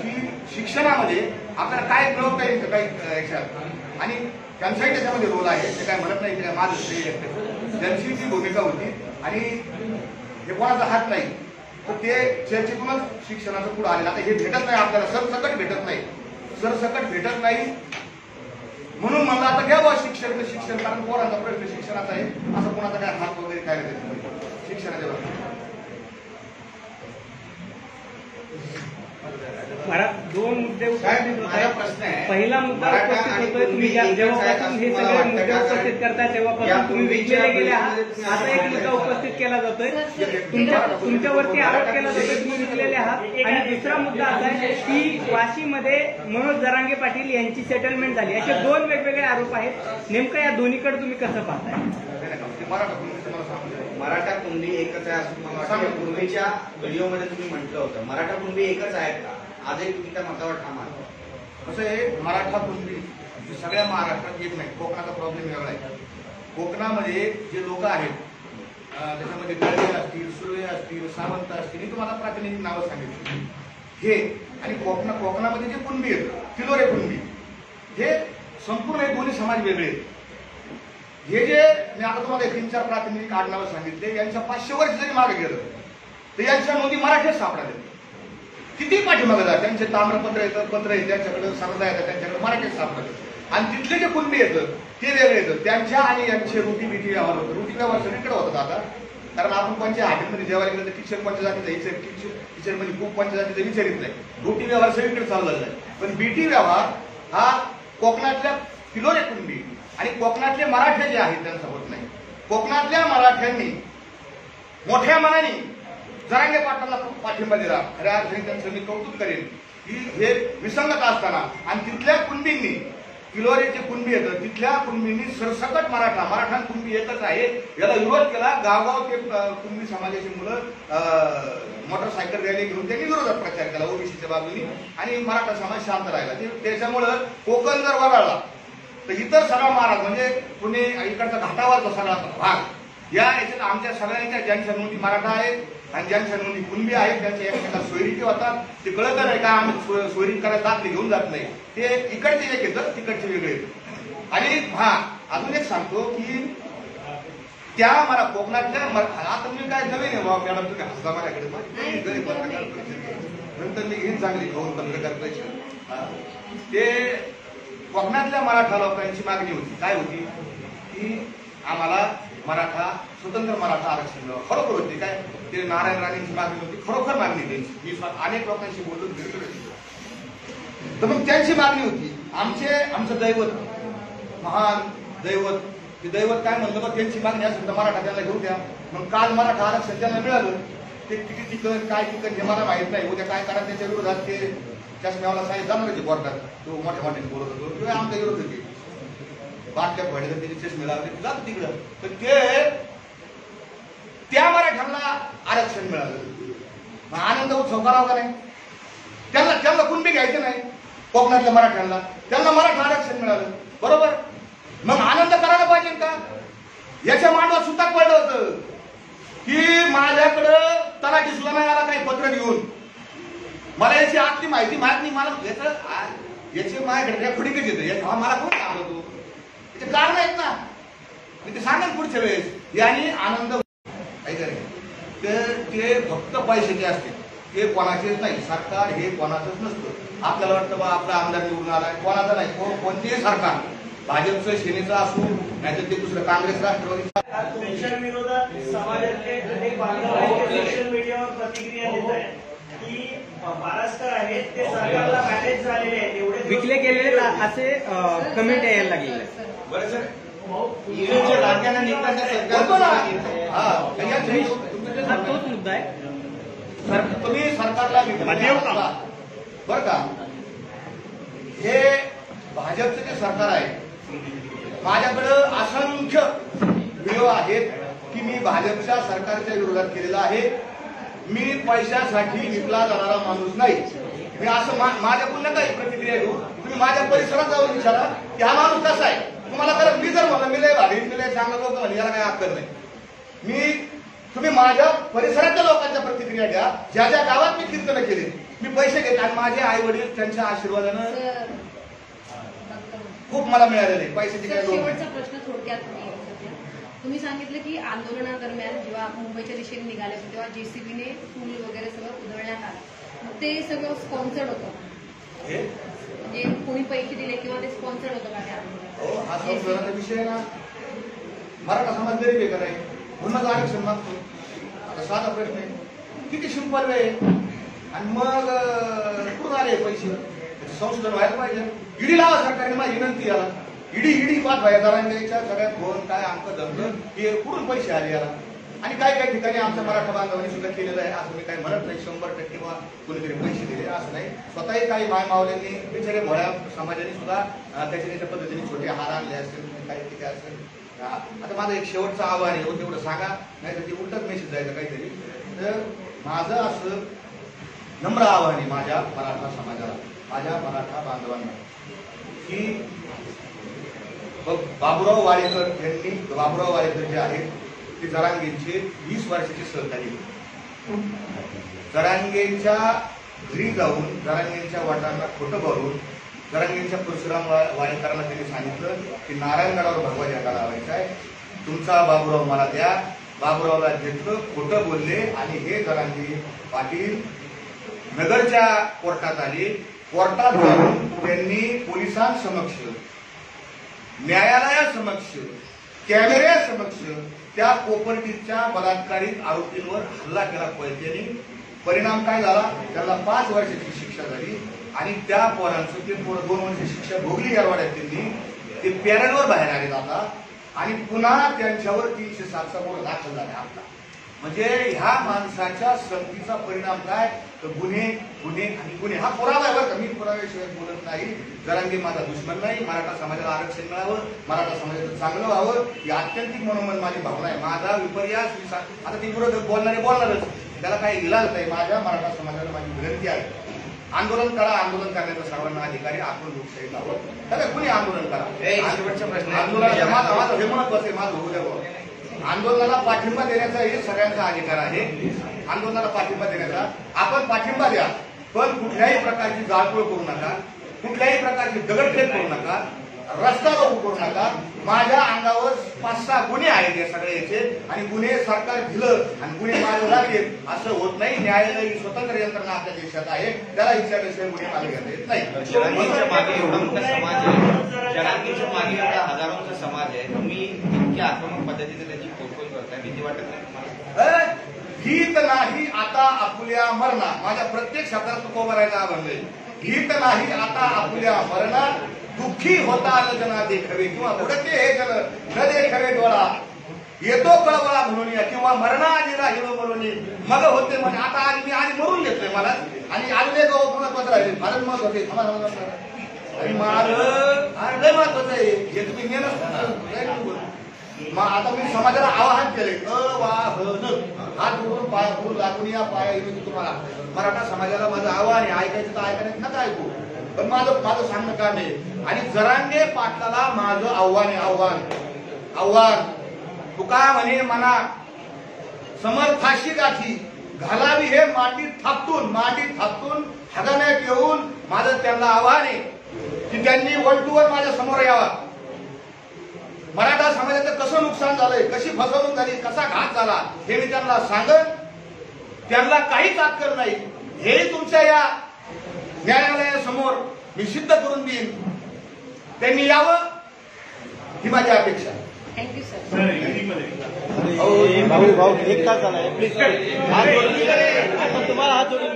की शिक्षणामध्ये आपल्याला काय मिळवता येईल काही याच्यात, आणि त्यांचाही त्याच्यामध्ये रोल आहे. ते काय म्हणत नाही, ते माझं श्रेय त्यांची जी भूमिका होती. आणि हे कोणाचा हात नाही, तर ते चर्चेतूनच शिक्षणाचं पुढे आलेलं. आता हे भेटत नाही आपल्याला, सरसकट भेटत नाही, सरसकट भेटत नाही. म्हणून म्हणलं आता घ्या बा शिक्षण, कारण पोरांचा प्रश्न शिक्षणाचा आहे. असं कोणाचा काय हात वगैरे काय नाही शिक्षणाच्या बाबतीत. दोन मुद्दे उपस्थित होत प्रश्न आहे. आहेत. पहिला मुद्दा उपस्थित होतोय, तुम्ही जेव्हापासून हे सगळे मुद्दे उपस्थित करताय तेव्हापासून तुम्ही विकलेले गेले आहात. असा एक मुद्दा उपस्थित केला जातोय, तुमच्यावरती आरोप केला जातोय तुम्ही विकलेले आहात. आणि दुसरा मुद्दा असा आहे की वाशीमध्ये मनोज जरांगे पाटील यांची सेटलमेंट झाली. असे दोन वेगवेगळे आरोप आहेत. नेमकं या दोन्हीकडे तुम्ही कसं पाहताय? मराठा कुणबी एकच आहे असं मला वाटतं. पूर्वीच्या व्हिडिओमध्ये तुम्ही म्हटलं होतं मराठा कुणबी एकच आहेत का? आजही तुम्ही त्या मतावर ठाम आहात? कसं आहे, मराठा कुणबी सगळ्या महाराष्ट्रात एक नाही, कोकणाचा प्रॉब्लेम वेगळा आहे. कोकणामध्ये जे लोक आहेत त्याच्यामध्ये गळवे असतील, सुर्वे असतील, सावंत असतील, मी तुम्हाला प्रातिनिधिक नावं सांगितली हे. आणि कोकणामध्ये जे कुणबी आहेत, फिलोरे कुणबी, हे संपूर्ण हे दोन्ही समाज वेगळे आहेत. हे जे मी आता तुम्हाला 3-4 प्रातिनिधिक आडनावं सांगितले, यांच्या 500 वर्ष जरी मागे गेलं तर यांच्या नोंदी मराठीत सापडायला. किती पाठीमागे जा, त्यांचे ताम्रपत्र येतं, पत्र येतं, त्यांच्याकडे सरदा येतात, त्यांच्याकडे मराठीत सापडतं. आणि तिथले जे कुणबी येतं ते वेगळे येतं. त्यांच्या आणि यांचे रोटी व्यवहार होतं. रोटी व्यवहार सगळीकडे होतात आता, कारण आपण कोणत्या हॉटेलमध्ये जेवायला गेलं तर किचन कोणत्या जातीचा किचन म्हणजे खूप कोणत्या जातीचा विचारित नाही. रोटी व्यवहार सगळीकडे चालू झाला आहे. पण बीटी व्यवहार हा कोकणातल्या फिलोरे कुणबी आणि कोकणातले मराठे जे आहेत त्यांचा होत नाही. कोकणातल्या मराठ्यांनी मोठ्या मनाने जरांगे पाटलांना पाठिंबा दिला. खऱ्या अर्थाने त्यांचं मी कौतुक करेन की हे विसंगत असताना आणि तिथल्या कुणबींनी, फिलोरेचे कुणबी येतं, तिथल्या कुणबींनी सरसकट मराठा कुणबी एकच आहे याला विरोध केला. गावगाव ते कुणबी समाजाची मुलं मोटरसायकल रॅली घेऊन त्यांनी विरोधात प्रचार केला ओबीसीच्या बाजूनी आणि मराठा समाज शांत राहिला. त्याच्यामुळं कोकण जर वगळला तर इतर सगळा महाराज म्हणजे पुणे इकडचा घाटावरचा सगळा भाग याच्यात आमच्या सगळ्यांच्या ज्यांच्या नोंदी मराठा आहेत आणि ज्यांच्या नोंदी कुणबी आहेत त्यांच्या एकमेकात सोयरीकी होतात. ते कळत नाही का आम्ही सोयरी करायला दाखले घेऊन जात नाही. ते इकडचे एक येतं, तिकडचे वेगळे येतं. आणि अजून एक सांगतो की त्या मला कोकणातल्या आता मी काय नवीन आहे बाबा मॅडम, तुम्ही हसता माझ्याकडे पत्रकार नंतर मी घेईन चांगली घेऊन पत्रकार परिषद. ते कोकणातल्या मराठा लोकांची मागणी होती, काय होती की आम्हाला स्वतंत्र मराठा आरक्षण मिळावं. खरोखर होती काय, ते नारायण राणेंची मागणी होती, खरोखर मागणी त्यांची. मी अनेक लोकांशी बोलून भेटलो तर मग त्यांची मागणी होती. आमचं दैवत, महान दैवत, ते दैवत काय म्हणलं बघ, त्यांची मागणी असेल तर मराठा त्यांना घेऊन द्या. मग काल मराठा आरक्षण त्यांना मिळालं. ते किती तिकड काय तिकड हे मला माहित नाही. उद्या काय करा त्याच्या विरोधात ते चष्म्यावाला साहेब जाणार होते कोर्टात, तो मोठ्या मोठ्याने बोलत होतो किंवा आमच्या विरोध होते. बाटल्या भाड्याला त्याचे चष्मे लावले जात तिकडं. तर ते त्या मराठ्यांना आरक्षण मिळालं. मग आनंद उत्सव करावा का नाही? त्यांना कुणबी घ्यायचं नाही. कोकणातल्या मराठ्यांना त्यांना मराठा आरक्षण मिळालं, बरोबर. मग आनंद करायला पाहिजे का? याच्या मांडवात सुद्धा पडलं होतं की माझ्याकडं तलाठी सुद्धा नाही आला काही पत्र घेऊन. मला याची आतली माहिती माहित नाही. मला याचे माझ्याकडे रेकॉर्डिंगच येतं. मला कोण सांगतो त्याचे कारण आहेत ना, मी ते सांगेन पुढच्या वेळेस. यांनी आनंद ते फक्त पैशाचे असते, ते कोणाचेच नाही. सरकार हे कोणाचंच नसतं. आपल्याला वाटतं बा आपला आमदार निवडून आलाय, कोणाचा नाही. कोणतेही सरकार, भाजपचं सेनेचं असू नाहीतर ते दुसरं काँग्रेस राष्ट्रवादी. तुमच्या विरोधात समाजातले अनेक बांधव सोशल मीडियावर प्रतिक्रिया देत आहेत की पारस्कर आहेत ते सरकारला मॅनेज झालेले आहेत, एवढे विकले गेलेले असे कमेंट यायला लागलेले. बरं सर, ईव्हीएमच्या लाट्यांना निघताना हा तोच मुद्दा आहे. तुम्ही सरकारला बरं का, हे भाजपचं जे सरकार आहे, माझ्याकडं असंख्य व्हिडिओ आहेत की मी भाजपच्या सरकारच्या विरोधात केलेला आहे. मी पैशासाठी विकला जाणारा माणूस नाही. मी असं माझ्याकडून काही प्रतिक्रिया घेऊ. तुम्ही माझ्या परिसरात जाऊन विचारा की हा माणूस कसा आहे. तुम्हाला खरं मी जर म्हणलं मी लय भारी मी लय चांगलं लोक म्हणजे याला काही अक्कल नाही. तुम्ही माझ्या परिसरातल्या लोकांच्या प्रतिक्रिया घ्या. ज्या ज्या गावात मी कीर्तन केली, मी पैसे घेत आणि माझे आई वडील त्यांच्या आशीर्वादानं खूप मला मिळालेले पैशाचे काय. शेवटचा प्रश्न थोडक्यात तुम्ही सांगितलं की आंदोलनादरम्यान जेव्हा मुंबईच्या दिशेने निघाले तेव्हा जेसीबीने पूल वगैरे सगळं उधळण्यात आलं. ते सगळं स्पॉन्सर्ड होतं, म्हणजे कोणी पैसे दिले किंवा ते स्पॉन्सर्ड होतं का त्या? हा संशोधनाचा विषय ना. मराठा समाज गरीब आहे का नाही, म्हणूनच आरक्षण मागतो. आता साधा प्रश्न आहे, किती सिंपल आहे. आणि मग कुठून आले पैसे? संशोधन व्हायला पाहिजे. ईडी लावा सरकारने, माझी विनंती याला. ईडी पाठवायला जरांगेच्या सगळ्यात फोन काय अंक धरलं की कुठून पैसे आले याला. आणि काही ठिकाणी आमच्या मराठा बांधवांनी सुद्धा केलेलं आहे. असं मी काही म्हणत नाही 100% वा कोणीतरी पैसे दिले असं नाही. स्वतःही काही मायमावल्यांनी बिचारे भोळ्या समाजाने सुद्धा त्याच्या पद्धतीने छोटे हार आणले असेल, काही ठिकाणी असेल. आता माझं एक शेवटचं आव्हान आहे, तेवढं सांगा, नाही तर ते उलटच मेसेज जायचं काहीतरी. तर माझं असं नम्र आव्हान आहे माझ्या मराठा समाजाला माझ्या मराठा बांधवांना की बाबुराव वाडेकर यांनी, बाबुराव वाडेकर जे आहेत ते जरांगेंचे 20 वर्षाचे सहकारी होते. जरांगेंच्या घरी जाऊन जरांगेंच्या वाटांना खोटं भरून जरांगेंच्या परशुराम वाडेकरांना त्यांनी सांगितलं की नारायणगडावर भगवा झेंडा लावायचा आहे, तुमचा बाबुराव मला द्या. बाबुरावला घेतलं, खोटं बोलले आणि हे जरांगे पाटील नगरच्या कोर्टात आले. कोर्टात जाऊन त्यांनी पोलिसांसमक्ष, न्यायालयासमक्ष, कॅमेऱ्यासमक्ष त्या कोपर्डीच्या बलात्कारित आरोपींवर हल्ला केला त्यांनी. परिणाम काय झाला? त्याला 5 वर्षाची शिक्षा झाली आणि त्या पोरांचं ते 2 वर्ष शिक्षा भोगली गरवाड्यात त्यांनी. ते पॅरलवर बाहेर आले आता आणि पुन्हा त्यांच्यावर 307चा गुन्हा दाखल झाला आता. म्हणजे ह्या माणसाच्या संगतीचा परिणाम काय? तर गुन्हे गुन्हे आणि गुन्हे. हा पुरावा आहे बरं का, मी पुराव्याशिवाय बोलत नाही. जरांगे माझा दुश्मन नाही. मराठा समाजाला आरक्षण मिळावं, मराठा समाजाचं चांगलं व्हावं ही आत्यंतिक मनोमन माझी भावना आहे. माझा विपर्यास आता ती विरोधक बोलणारच, त्याला काही इलाज नाही. माझ्या मराठा समाजाला माझी विनंती आहे, आंदोलन करा. आंदोलन करण्याचा सर्वांना अधिकारी आपण लोकशाहीत आहोत. त्याला कुणी आंदोलन करा. आंदोलन माझं हे महत्वाचं आहे, माझं होऊ द्या. आंदोलनाला पाठिंबा देण्याचा हे सगळ्यांचा अधिकार आहे. आंदोलनाला पाठिंबा देण्याचा आपण पाठिंबा द्या, पण कुठल्याही प्रकारची जाळपोळ करू नका, कुठल्याही प्रकारची दगडफेक करू नका, रस्ता रोको करू नका. माझ्या अंगावर 5-6 गुन्हे आहेत हे सगळ्याचे आणि गुन्हे सरकार दिलं आणि गुन्हे मागे लागेल असं होत नाही. न्यायालय ही स्वतंत्र यंत्रणा आपल्या देशात आहे, त्याला इच्छानुसार गुन्हे मागे घेता येत नाही. जरांगेंच्या मागे एवढा मोठा समाज आहे, जरांगेंच्या मागे एवढा हजारोंचा समाज आहे, तुम्ही इतक्या आक्रमक पद्धतीने त्याची पोचपोच करताय, भीती वाटत नाही? भीत नाही आता आपुल्या मरणा. माझ्या प्रत्येक शब्दात तुकोबा राहायचा अभंग आहे. भीत नाही आता आपुल्या मरणा, दुःखी होता आलं जना देखावे किंवा उडते हे जल न देखावे डोळा, येतो कळवळा म्हणून किंवा मरणा आधी राहिलो म्हणून मग होते म्हणे. आता आज मी आधी मरून घेतोय मला आणि आजले गाव पुन्हा पत्र राहिले. फारच महत्वाचं आहे आणि माझं लय महत्वाचं आहे हे तुम्ही नेलं. आता मी समाजाला आवाहन केले, हात जोडून पाय लागून या पाय तुम्हाला मराठा समाजाला माझं आव्हान आहे. ऐकायचं तर ऐकायचं नका ऐकू, पण माझं सांगणं काम आहे. आणि जरांगे पाटलाला माझं आव्हान आहे, आव्हान तुका म्हणे मना समर्थाशी गाठी घालावी हे मातीत थापटून हगाण्यात येऊन माझं त्यांना आव्हान आहे की त्यांनी 1 to 1 माझ्या समोर यावा. मराठा समाजाचं कसं नुकसान झालंय, कशी फसवणूक झाली, कसा घात झाला हे मी त्यांना सांगत. त्यांना काहीच अक्कल नाही हे तुमच्या या न्यायालयासमोर मी सिद्ध करून देईन. त्यांनी यावं ही माझी अपेक्षा. Thank you sir. भाऊ 1 तास झाला प्लीज तुम्हाला हात जोडून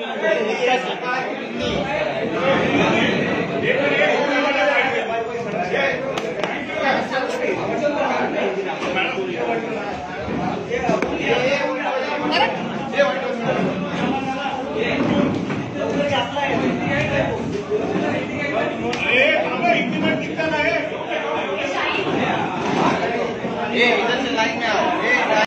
इधर से लाइन में आओ.